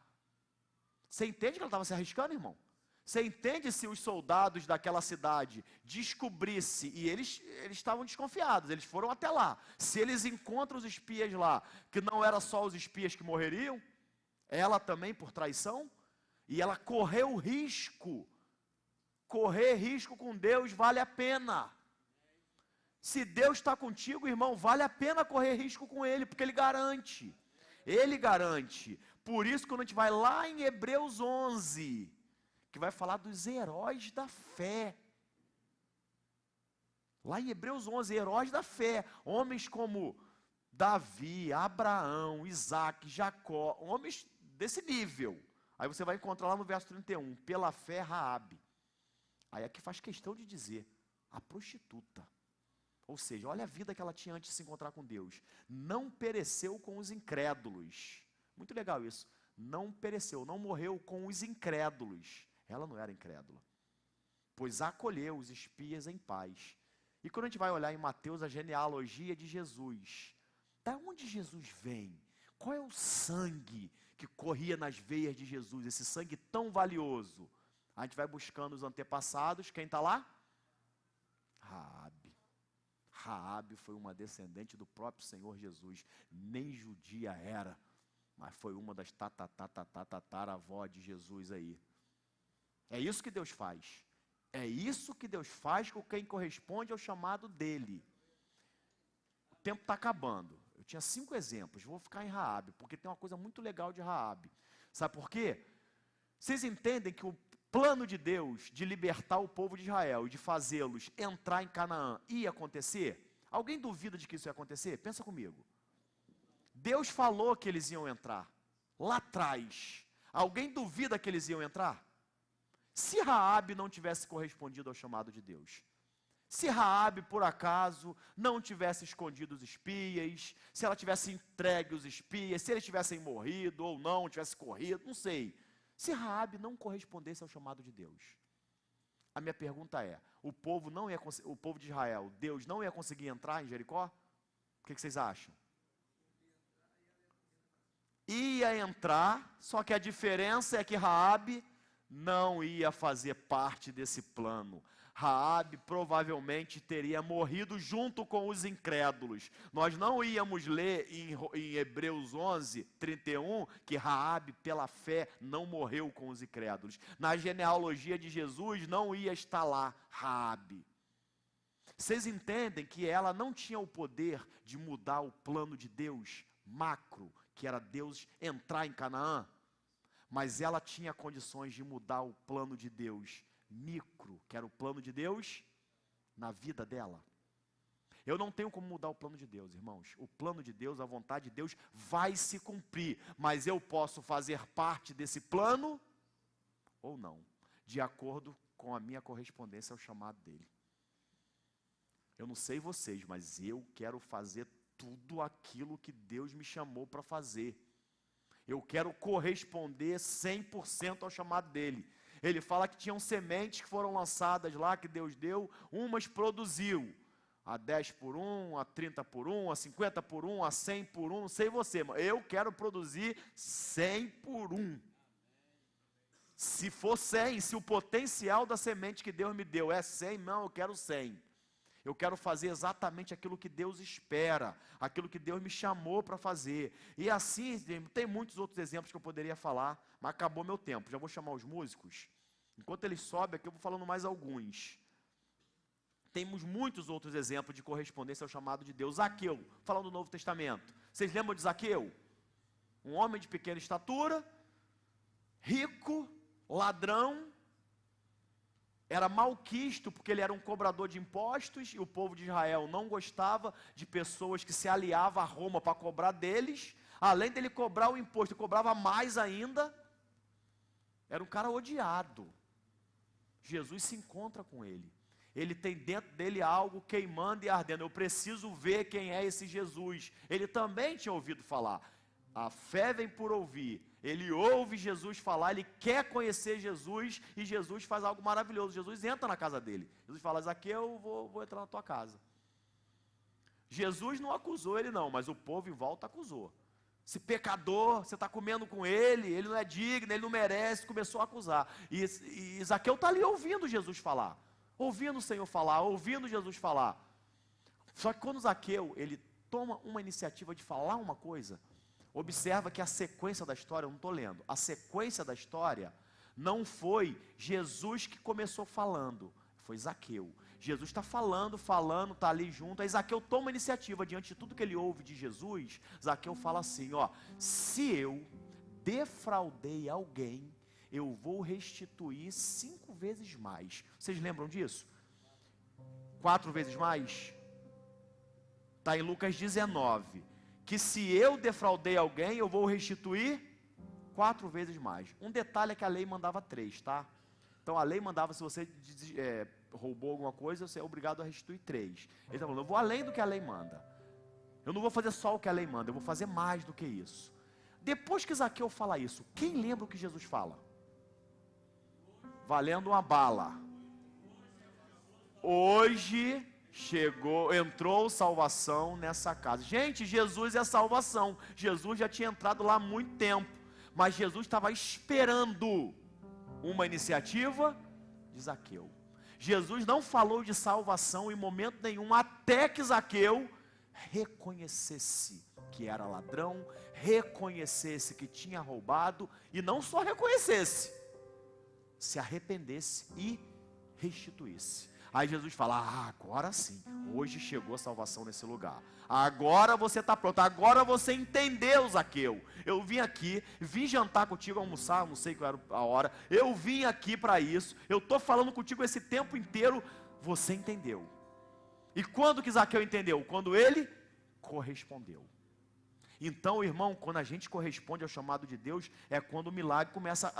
A: Você entende que ela estava se arriscando, irmão? Você entende se os soldados daquela cidade descobrissem, e eles estavam desconfiados, eles foram até lá, se eles encontram os espias lá, que não era só os espias que morreriam, ela também por traição, e ela correu risco. Correr risco com Deus vale a pena. Se Deus está contigo, irmão, vale a pena correr risco com Ele, porque Ele garante. Ele garante. Por isso, quando a gente vai lá em Hebreus 11, que vai falar dos heróis da fé. Lá em Hebreus 11, heróis da fé. Homens como Davi, Abraão, Isaac, Jacó. Homens desse nível. Aí você vai encontrar lá no verso 31, pela fé, Raabe. Aí aqui faz questão de dizer, a prostituta. Ou seja, olha a vida que ela tinha antes de se encontrar com Deus. Não pereceu com os incrédulos. Muito legal isso. Não pereceu, não morreu com os incrédulos. Ela não era incrédula. Pois acolheu os espias em paz. E quando a gente vai olhar em Mateus a genealogia de Jesus, da onde Jesus vem? Qual é o sangue que corria nas veias de Jesus? Esse sangue tão valioso. A gente vai buscando os antepassados. Quem está lá? Raabe. Raabe foi uma descendente do próprio Senhor Jesus, nem judia era, mas foi uma das tataravó de Jesus aí. É isso que Deus faz. É isso que Deus faz com quem corresponde ao chamado dele. O tempo está acabando. Eu tinha 5 exemplos, vou ficar em Raabe, porque tem uma coisa muito legal de Raabe. Sabe por quê? Vocês entendem que o plano de Deus de libertar o povo de Israel e de fazê-los entrar em Canaã ia acontecer? Alguém duvida de que isso ia acontecer? Pensa comigo. Deus falou que eles iam entrar lá atrás. Alguém duvida que eles iam entrar? Se Raabe não tivesse correspondido ao chamado de Deus, se Raabe, por acaso, não tivesse escondido os espias, se ela tivesse entregue os espias, se eles tivessem morrido ou não, tivesse corrido, não sei. Se Raabe não correspondesse ao chamado de Deus, a minha pergunta é, o povo de Israel, Deus não ia conseguir entrar em Jericó? O que vocês acham? Ia entrar, só que a diferença é que Raabe não ia fazer parte desse plano. Raabe provavelmente teria morrido junto com os incrédulos. Nós não íamos ler em Hebreus 11, 31, que Raabe pela fé não morreu com os incrédulos. Na genealogia de Jesus não ia estar lá Raabe. Vocês entendem que ela não tinha o poder de mudar o plano de Deus macro, que era Deus entrar em Canaã? Mas ela tinha condições de mudar o plano de Deus micro, que era o plano de Deus na vida dela. Eu não tenho como mudar o plano de Deus, irmãos. O plano de Deus, a vontade de Deus vai se cumprir, mas eu posso fazer parte desse plano ou não, de acordo com a minha correspondência ao chamado dele. Eu não sei vocês, mas eu quero fazer tudo aquilo que Deus me chamou para fazer. Eu quero corresponder 100% ao chamado dele. Ele fala que tinham sementes que foram lançadas lá, que Deus deu, umas produziu. A 10 por 1, a 30 por 1, a 50 por 1, a 100 por 1, não sei você, mas eu quero produzir 100 por 1. Se for 100, se o potencial da semente que Deus me deu é 100, não, eu quero 100. Eu quero fazer exatamente aquilo que Deus espera, aquilo que Deus me chamou para fazer. E assim, tem muitos outros exemplos que eu poderia falar, mas acabou meu tempo. Já vou chamar os músicos. Enquanto eles sobem aqui, eu vou falando mais alguns. Temos muitos outros exemplos de correspondência ao chamado de Deus. Zaqueu, falando do Novo Testamento. Vocês lembram de Zaqueu? Um homem de pequena estatura, rico, ladrão, era malquisto porque ele era um cobrador de impostos e o povo de Israel não gostava de pessoas que se aliavam a Roma para cobrar deles. Além dele cobrar o imposto, ele cobrava mais ainda. Era um cara odiado. Jesus se encontra com ele. Ele tem dentro dele algo queimando e ardendo. Eu preciso ver quem é esse Jesus. Ele também tinha ouvido falar. A fé vem por ouvir. Ele ouve Jesus falar, ele quer conhecer Jesus, e Jesus faz algo maravilhoso. Jesus entra na casa dele. Jesus fala, Zaqueu, vou entrar na tua casa. Jesus não acusou ele não, mas o povo em volta acusou. Esse pecador, você está comendo com ele não é digno, ele não merece, começou a acusar. E Zaqueu está ali ouvindo Jesus falar, ouvindo o Senhor falar, ouvindo Jesus falar. Só que quando Zaqueu, ele toma uma iniciativa de falar uma coisa, observa que a sequência da história, eu não estou lendo, a sequência da história não foi Jesus que começou falando, foi Zaqueu. Jesus está falando, está ali junto, aí Zaqueu toma a iniciativa, diante de tudo que ele ouve de Jesus, Zaqueu fala assim, se eu defraudei alguém, eu vou restituir 5 vezes mais. Vocês lembram disso? 4 vezes mais? Está em Lucas 19, que se eu defraudei alguém, eu vou restituir 4 vezes mais. Um detalhe é que a lei mandava 3, tá? Então a lei mandava, se você roubou alguma coisa, você é obrigado a restituir 3. Ele está falando, eu vou além do que a lei manda. Eu não vou fazer só o que a lei manda, eu vou fazer mais do que isso. Depois que Zaqueu fala isso, quem lembra o que Jesus fala? Valendo uma bala. Hoje entrou salvação nessa casa. Gente, Jesus é a salvação. Jesus já tinha entrado lá há muito tempo, mas Jesus estava esperando uma iniciativa de Zaqueu. Jesus não falou de salvação em momento nenhum, até que Zaqueu reconhecesse que era ladrão, reconhecesse que tinha roubado, e não só reconhecesse, se arrependesse e restituísse. Aí Jesus fala, agora sim, hoje chegou a salvação nesse lugar. Agora você está pronto, agora você entendeu, Zaqueu. Eu vim jantar contigo, almoçar, não sei qual era a hora. Eu vim aqui para isso, eu estou falando contigo esse tempo inteiro, você entendeu. E quando que Zaqueu entendeu? Quando ele correspondeu. Então, irmão, quando a gente corresponde ao chamado de Deus, é quando o milagre começa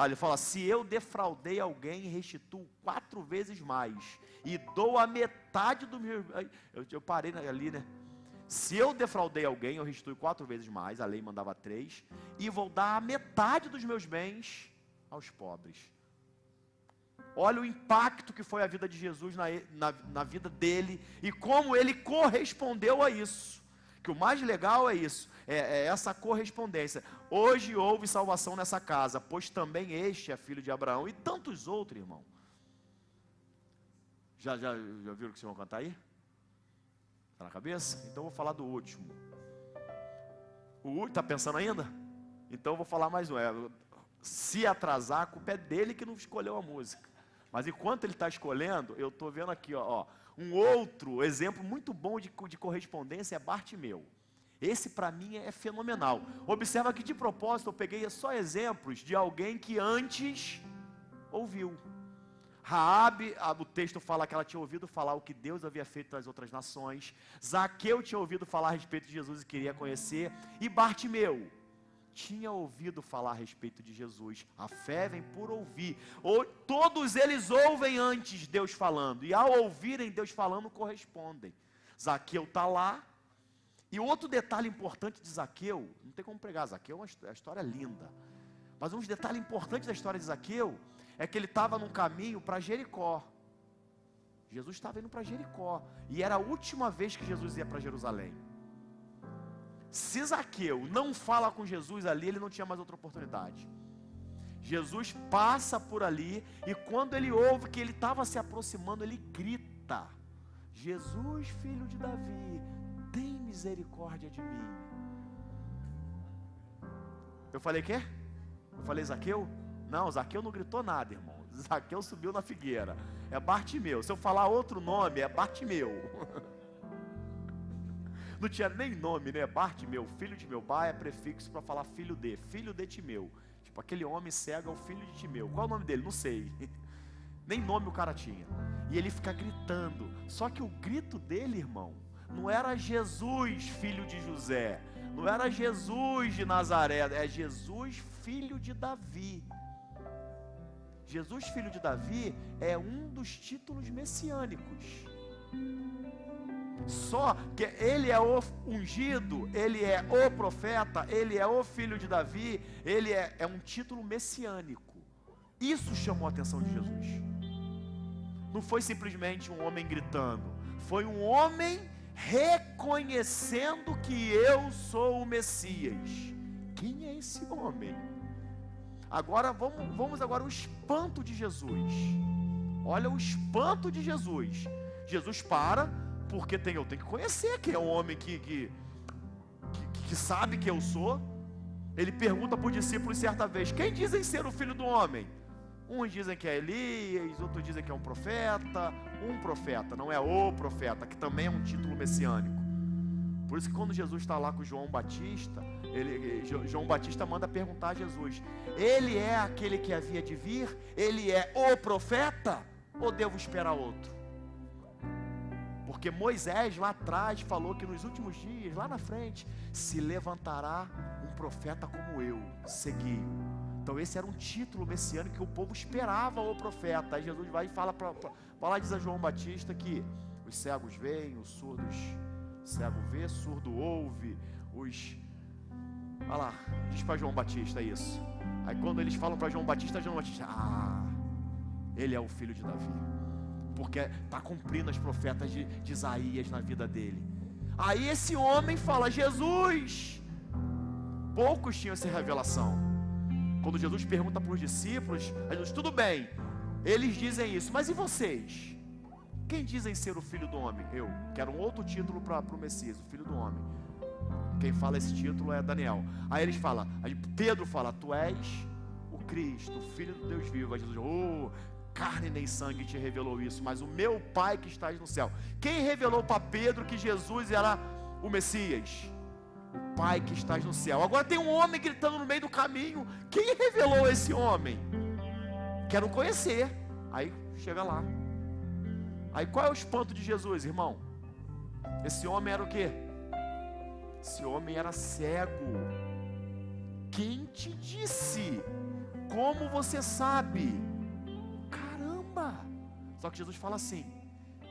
A: ele fala, se eu defraudei alguém, restituo 4 vezes mais, e dou a metade do meu... Eu parei ali, né? Se eu defraudei alguém, eu restituo 4 vezes mais, a lei mandava 3, e vou dar a metade dos meus bens aos pobres. Olha o impacto que foi a vida de Jesus na vida dele, e como ele correspondeu a isso. Que o mais legal é isso, é essa correspondência. Hoje houve salvação nessa casa, pois também este é filho de Abraão, e tantos outros, irmão. Já viram o que vocês vão cantar aí? Está na cabeça? Então eu vou falar do último. O último, está pensando ainda? Então eu vou falar mais um. Se atrasar, a culpa é dele que não escolheu a música. Mas enquanto ele está escolhendo, eu estou vendo aqui, um outro exemplo muito bom de correspondência é Bartimeu. Esse para mim é fenomenal. Observa que de propósito eu peguei só exemplos de alguém que antes ouviu. Raabe, o texto fala que ela tinha ouvido falar o que Deus havia feito nas outras nações. Zaqueu tinha ouvido falar a respeito de Jesus e queria conhecer. E Bartimeu tinha ouvido falar a respeito de Jesus. A fé vem por ouvir. Todos eles ouvem antes Deus falando, e ao ouvirem Deus falando, correspondem. Zaqueu está lá. E outro detalhe importante de Zaqueu, não tem como pregar, Zaqueu é uma história linda, mas um detalhe importante da história de Zaqueu é que ele estava num caminho para Jericó. Jesus estava indo para Jericó, e era a última vez que Jesus ia para Jerusalém. Se Zaqueu não fala com Jesus ali, ele não tinha mais outra oportunidade. Jesus passa por ali, e quando ele ouve que ele estava se aproximando, ele grita: Jesus, filho de Davi, tem misericórdia de mim. Eu falei quê? Eu falei Zaqueu? Não, Zaqueu não gritou nada, irmão. Zaqueu subiu na figueira. É Bartimeu. Se eu falar outro nome, é Bartimeu. Não tinha nem nome, né? Bartimeu, filho de meu pai, é prefixo para falar filho de Timeu. Tipo, aquele homem cego é o filho de Timeu. Qual é o nome dele? Não sei. Nem nome o cara tinha. E ele fica gritando. Só que o grito dele, irmão, não era Jesus, filho de José. Não era Jesus de Nazaré. É Jesus, filho de Davi. Jesus, filho de Davi, é um dos títulos messiânicos. Só que ele é o ungido, ele é o profeta, ele é o filho de Davi, ele é um título messiânico. Isso chamou a atenção de Jesus. Não foi simplesmente um homem gritando, foi um homem reconhecendo que eu sou o Messias. Quem é esse homem? Agora vamos agora ao espanto de Jesus. Olha o espanto de Jesus. Jesus para, porque eu tenho que conhecer quem é o homem que sabe que eu sou. Ele pergunta para os discípulos certa vez: quem dizem ser o filho do homem? Uns dizem que é Elias, outros dizem que é um profeta, não é o profeta, que também é um título messiânico. Por isso que quando Jesus está lá com João Batista, João Batista manda perguntar a Jesus: ele é aquele que havia de vir? Ele é o profeta? Ou devo esperar outro? Porque Moisés lá atrás falou que nos últimos dias, lá na frente, se levantará um profeta como eu, segui-o. Então esse era um título messiânico que o povo esperava o profeta. Aí Jesus vai e fala lá, diz a João Batista que os cegos veem, os surdos, cego vê, surdo ouve, olha lá, diz para João Batista isso. Aí quando eles falam para João Batista, ele é o filho de Davi, porque está cumprindo as profetas de Isaías na vida dele. Aí esse homem fala: Jesus. Poucos tinham essa revelação. Quando Jesus pergunta para os discípulos, Jesus: tudo bem, eles dizem isso, mas e vocês? Quem dizem ser o filho do homem? Eu quero um outro título para o Messias, o filho do homem. Quem fala esse título é Daniel. Aí eles falam, Pedro fala: tu és o Cristo, o filho do Deus vivo. Aí Jesus: carne nem sangue te revelou isso, mas o meu Pai que estás no céu. Quem revelou para Pedro que Jesus era o Messias? O Pai que estás no céu. Agora tem um homem gritando no meio do caminho. Quem revelou esse homem? Quero conhecer. Aí chega lá. Aí qual é o espanto de Jesus, irmão? Esse homem era o quê? Esse homem era cego. Quem te disse? Como você sabe? Caramba! Só que Jesus fala assim: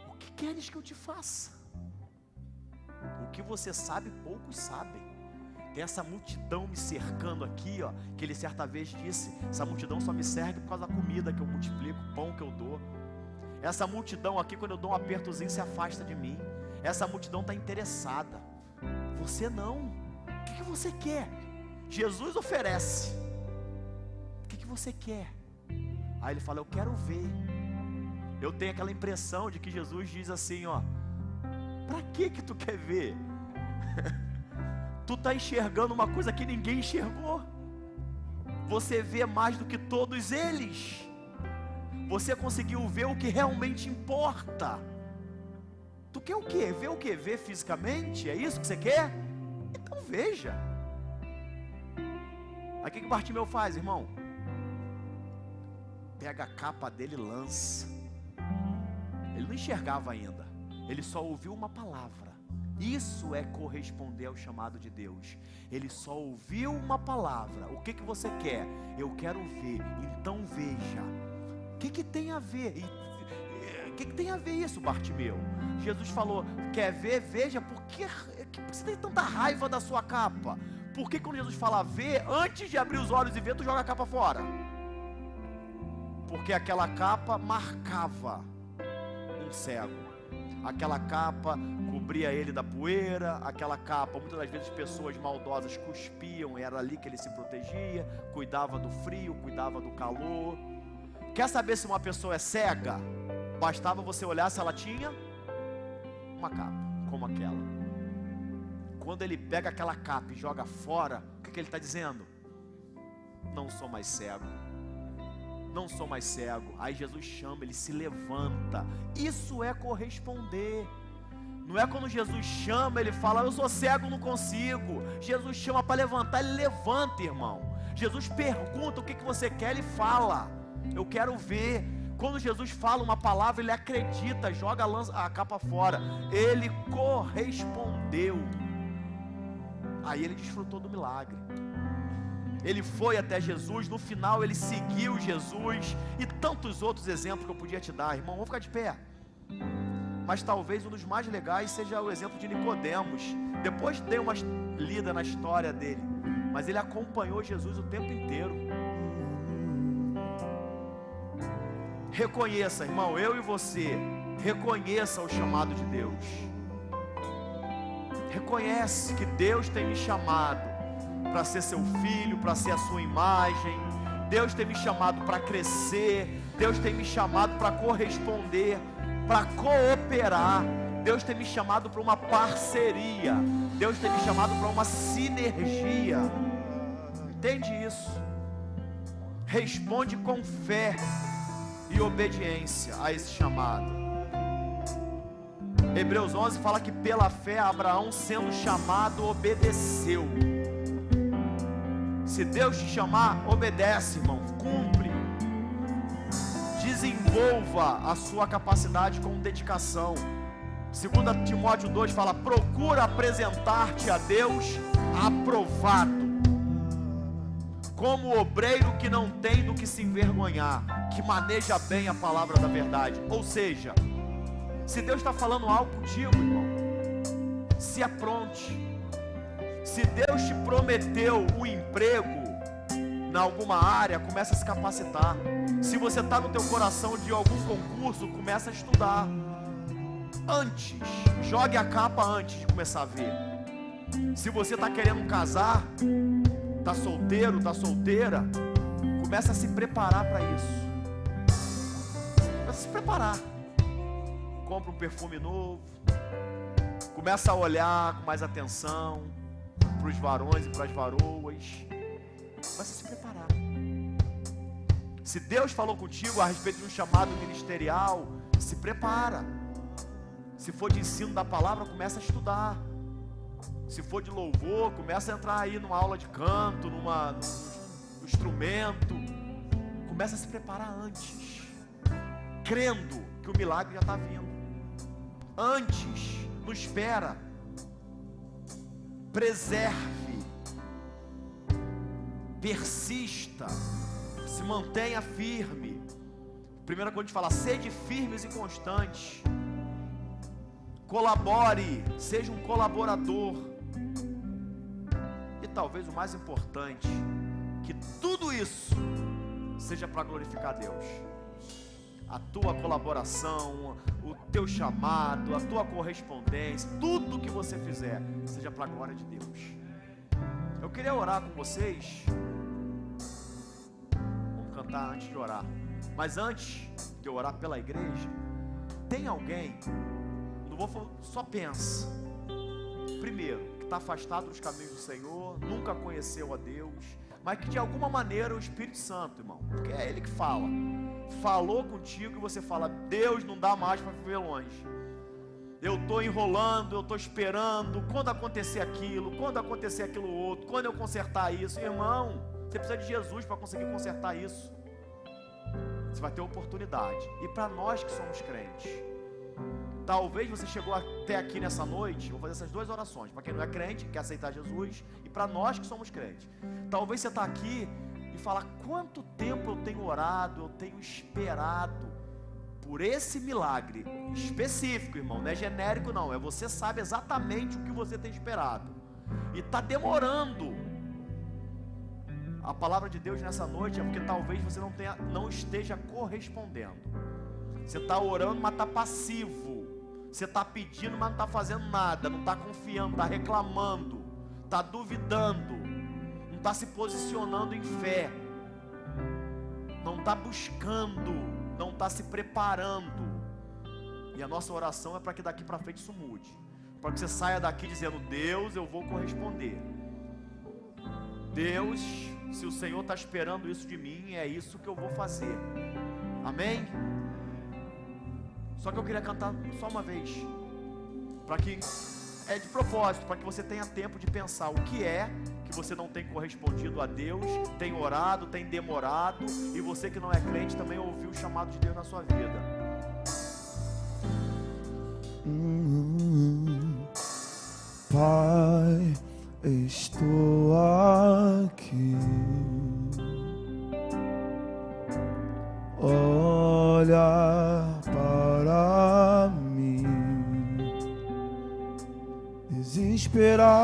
A: o que queres que eu te faça? O que você sabe, poucos sabem. Tem essa multidão me cercando aqui, ó, que ele certa vez disse: essa multidão só me serve por causa da comida que eu multiplico, o pão que eu dou. Essa multidão aqui, quando eu dou um apertozinho, se afasta de mim. Essa multidão está interessada. Você não. O que você quer? Jesus oferece. O que você quer? Aí ele fala: eu quero ver. Eu tenho aquela impressão de que Jesus diz assim, ó: pra que tu quer ver? Tu está enxergando uma coisa que ninguém enxergou. Você vê mais do que todos eles. Você conseguiu ver o que realmente importa. Tu quer o quê? Ver o quê? Ver fisicamente? É isso que você quer? Então veja. Aí o que Bartimeu faz, irmão? Pega a capa dele e lança. Ele não enxergava ainda. Ele só ouviu uma palavra. Isso é corresponder ao chamado de Deus. Ele só ouviu uma palavra. O que você quer? Eu quero ver. Então veja. O que tem a ver? O que tem a ver isso, Bartimeu? Jesus falou: quer ver? Veja. Por que você tem tanta raiva da sua capa? Por que quando Jesus fala ver, antes de abrir os olhos e ver, tu joga a capa fora? Porque aquela capa marcava um cego. Aquela capa cobria ele da poeira. Aquela capa, muitas das vezes pessoas maldosas cuspiam, era ali que ele se protegia. Cuidava do frio, cuidava do calor. Quer saber se uma pessoa é cega? Bastava você olhar se ela tinha uma capa como aquela. Quando ele pega aquela capa e joga fora, o que ele está dizendo? Não sou mais cego. Não sou mais cego. Aí Jesus chama, ele se levanta. Isso é corresponder. Não é quando Jesus chama, ele fala: eu sou cego, não consigo. Jesus chama para levantar, ele levanta, irmão. Jesus pergunta: o que você quer? Ele fala: eu quero ver. Quando Jesus fala uma palavra, ele acredita, joga a capa fora. Ele correspondeu. Aí ele desfrutou do milagre. Ele foi até Jesus, no final ele seguiu Jesus, e tantos outros exemplos que eu podia te dar, irmão. Vamos ficar de pé. Mas talvez um dos mais legais seja o exemplo de Nicodemos. Depois dei uma lida na história dele, mas ele acompanhou Jesus o tempo inteiro. Reconheça, irmão, eu e você, reconheça o chamado de Deus. Reconhece que Deus tem me chamado para ser seu filho, para ser a sua imagem. Deus tem me chamado para crescer. Deus tem me chamado para corresponder, para cooperar. Deus tem me chamado para uma parceria. Deus tem me chamado para uma sinergia. Entende isso? Responde com fé e obediência a esse chamado. Hebreus 11 fala que pela fé Abraão, sendo chamado, obedeceu. Se Deus te chamar, obedece, irmão, cumpre. Desenvolva a sua capacidade com dedicação. 2 Timóteo 2 fala: procura apresentar-te a Deus aprovado, como obreiro que não tem do que se envergonhar, que maneja bem a palavra da verdade. Ou seja, se Deus está falando algo contigo, irmão, se apronte. Se Deus te prometeu um emprego em alguma área, começa a se capacitar. Se você está no teu coração de algum concurso, começa a estudar. Antes, jogue a capa antes de começar a ver. Se você está querendo casar, está solteiro, está solteira, começa a se preparar para isso. Começa a se preparar. Compra um perfume novo. Começa a olhar com mais atenção para os varões e para as varoas. Começa a se preparar. Se Deus falou contigo a respeito de um chamado ministerial, se prepara. Se for de ensino da palavra, começa a estudar. Se for de louvor, começa a entrar aí numa aula de canto, num instrumento. Começa a se preparar antes, crendo que o milagre já está vindo. Antes, não espera. preserve, persista, se mantenha firme. Primeira coisa que fala, sede firmes e constantes, colabore, seja um colaborador, e talvez o mais importante, que tudo isso seja para glorificar a Deus. A tua colaboração, o teu chamado, a tua correspondência, tudo que você fizer, seja para a glória de Deus. Eu queria orar com vocês. Vamos cantar antes de orar. Mas antes de eu orar pela igreja, tem alguém, não vou falar, só pensa. Primeiro, que está afastado dos caminhos do Senhor, nunca conheceu a Deus, mas que de alguma maneira o Espírito Santo, irmão, porque é Ele que fala, falou contigo e você fala, Deus, não dá mais para viver longe. Eu estou enrolando, eu estou esperando, quando acontecer aquilo outro, quando eu consertar isso. Irmão, você precisa de Jesus para conseguir consertar isso. Você vai ter oportunidade. E para nós que somos crentes, talvez você chegou até aqui nessa noite, eu vou fazer essas duas orações, para quem não é crente, quer aceitar Jesus, e para nós que somos crentes. Talvez você está aqui e fala, quanto tempo eu tenho orado, eu tenho esperado por esse milagre específico, irmão, não é genérico não, é você sabe exatamente o que você tem esperado, e está demorando. A palavra de Deus nessa noite é porque talvez você não esteja correspondendo. Você está orando, mas está passivo. Você está pedindo, mas não está fazendo nada. Não está confiando, está reclamando, está duvidando, não está se posicionando em fé, não está buscando, não está se preparando. E a nossa oração é para que daqui para frente isso mude, para que você saia daqui dizendo, Deus, eu vou corresponder. Deus, se o Senhor está esperando isso de mim, é isso que eu vou fazer. Amém? Só que eu queria cantar só uma vez, para que, é de propósito, para que você tenha tempo de pensar o que é que você não tem correspondido a Deus, tem orado, tem demorado, e você que não é crente também ouviu o chamado de Deus na sua vida.
B: Pai, estou aqui, olha para mim, desesperado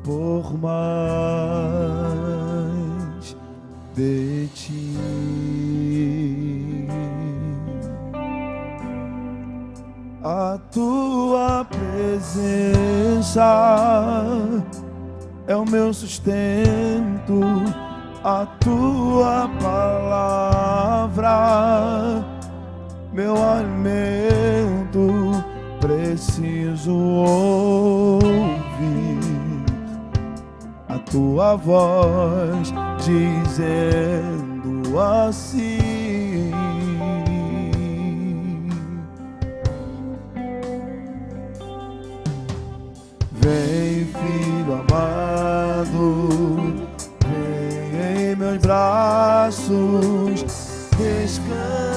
B: por mais de ti. A tua presença é o meu sustento, a tua palavra, meu alimento. Preciso ouvir a tua voz dizendo assim: vem, filho amado, vem em meus braços, descansa.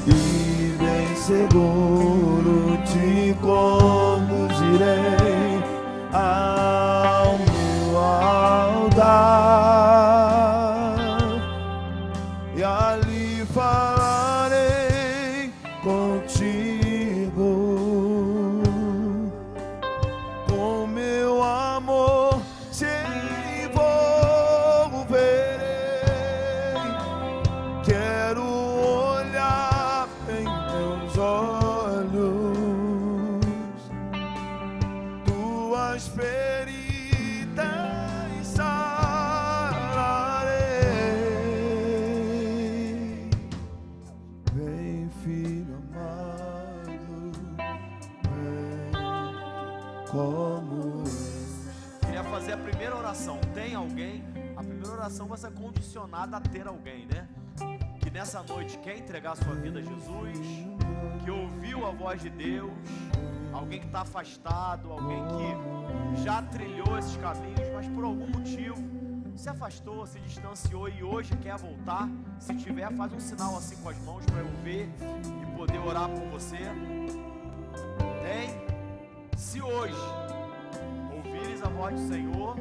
B: E bem seguro te conduzirei ao meu altar, e ali falarei contigo, com meu amor te envolverei. Quero olhar em teus olhos, tuas feridas sararei. Vem, filho amado, vem como
A: Queria fazer a primeira oração. Tem alguém? A primeira oração vai ser condicionada a ter alguém, né? Que nessa noite quer entregar a sua vida a Jesus, que ouviu a voz de Deus, alguém que está afastado, alguém que já trilhou esses caminhos, mas por algum motivo se afastou, se distanciou e hoje quer voltar, se tiver, faz um sinal assim com as mãos para eu ver e poder orar por você. Tem? Se hoje ouvires a voz do Senhor,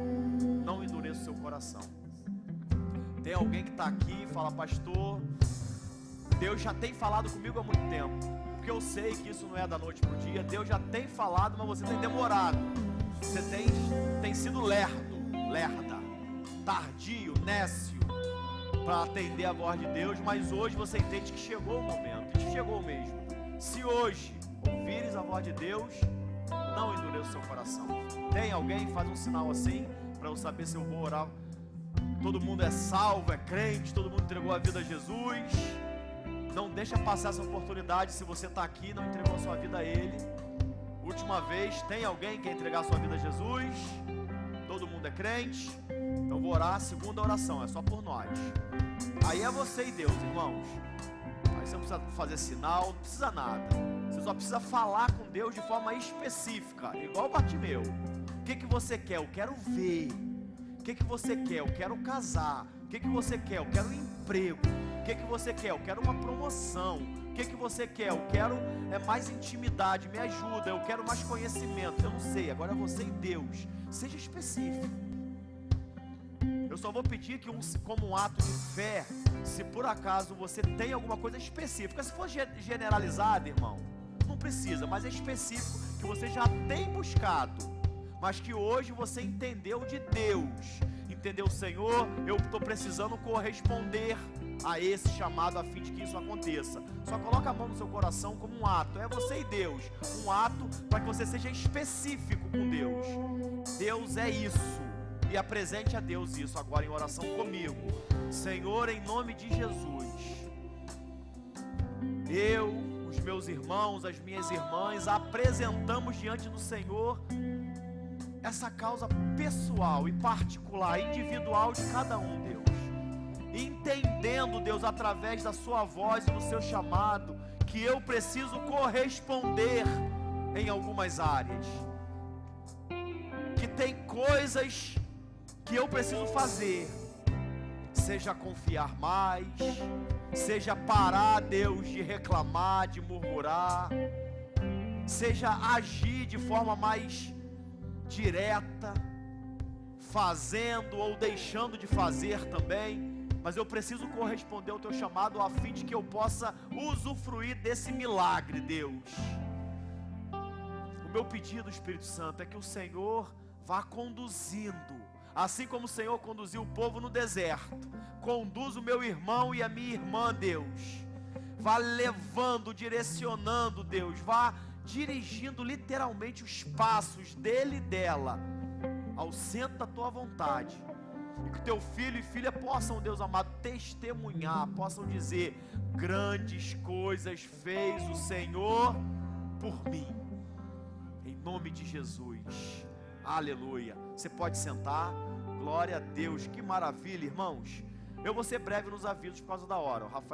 A: não endureça o seu coração. Tem alguém que está aqui e fala: pastor, Deus já tem falado comigo há muito tempo, porque eu sei que isso não é da noite para o dia. Deus já tem falado, mas você tem demorado. Você tem sido lerda, tardio, nécio para atender a voz de Deus. Mas hoje você entende que chegou o momento, e chegou mesmo. Se hoje ouvires a voz de Deus, não endureça o seu coração. Tem alguém? Faz um sinal assim para eu saber se eu vou orar. Todo mundo é salvo, é crente, todo mundo entregou a vida a Jesus. Não deixa passar essa oportunidade. Se você está aqui e não entregou a sua vida a Ele, última vez. Tem alguém que quer entregar a sua vida a Jesus? Todo mundo é crente? Então vou orar a segunda oração, é só por nós. Aí é você e Deus, irmãos. Aí você não precisa fazer sinal, não precisa nada. Você só precisa falar com Deus de forma específica, igual o Bartimeu. O que você quer? Eu quero ver. O que você quer? Eu quero casar. O que você quer? Eu quero um emprego. O que você quer? Eu quero uma promoção. O que você quer? Eu quero mais intimidade, me ajuda. Eu quero mais conhecimento. Eu não sei, agora é você e Deus. Seja específico. Eu só vou pedir que, como um ato de fé, se por acaso você tem alguma coisa específica. Se for generalizado, irmão, não precisa, mas é específico, que você já tem buscado, mas que hoje você entendeu de Deus. Entendeu, Senhor, eu estou precisando corresponder a esse chamado a fim de que isso aconteça. Só coloca a mão no seu coração como um ato. É você e Deus. Um ato para que você seja específico com Deus. Deus é isso. E apresente a Deus isso agora em oração comigo. Senhor, em nome de Jesus, eu, os meus irmãos, as minhas irmãs, apresentamos diante do Senhor essa causa pessoal e particular, individual de cada um, Deus. Entendendo, Deus, através da sua voz e do seu chamado, que eu preciso corresponder em algumas áreas. Que tem coisas que eu preciso fazer, seja confiar mais, seja parar, Deus, de reclamar, de murmurar, seja agir de forma mais direta, fazendo ou deixando de fazer também, mas eu preciso corresponder ao teu chamado a fim de que eu possa usufruir desse milagre, Deus. O meu pedido, Espírito Santo, é que o Senhor vá conduzindo, assim como o Senhor conduziu o povo no deserto. Conduz o meu irmão e a minha irmã, Deus. Vá levando, direcionando, Deus. Vá dirigindo literalmente os passos dele e dela ao centro da tua vontade. E que teu filho e filha possam, Deus amado, testemunhar, possam dizer: grandes coisas fez o Senhor por mim. Em nome de Jesus. Aleluia. Você pode sentar. Glória a Deus. Que maravilha, irmãos. Eu vou ser breve nos avisos por causa da hora. O Rafael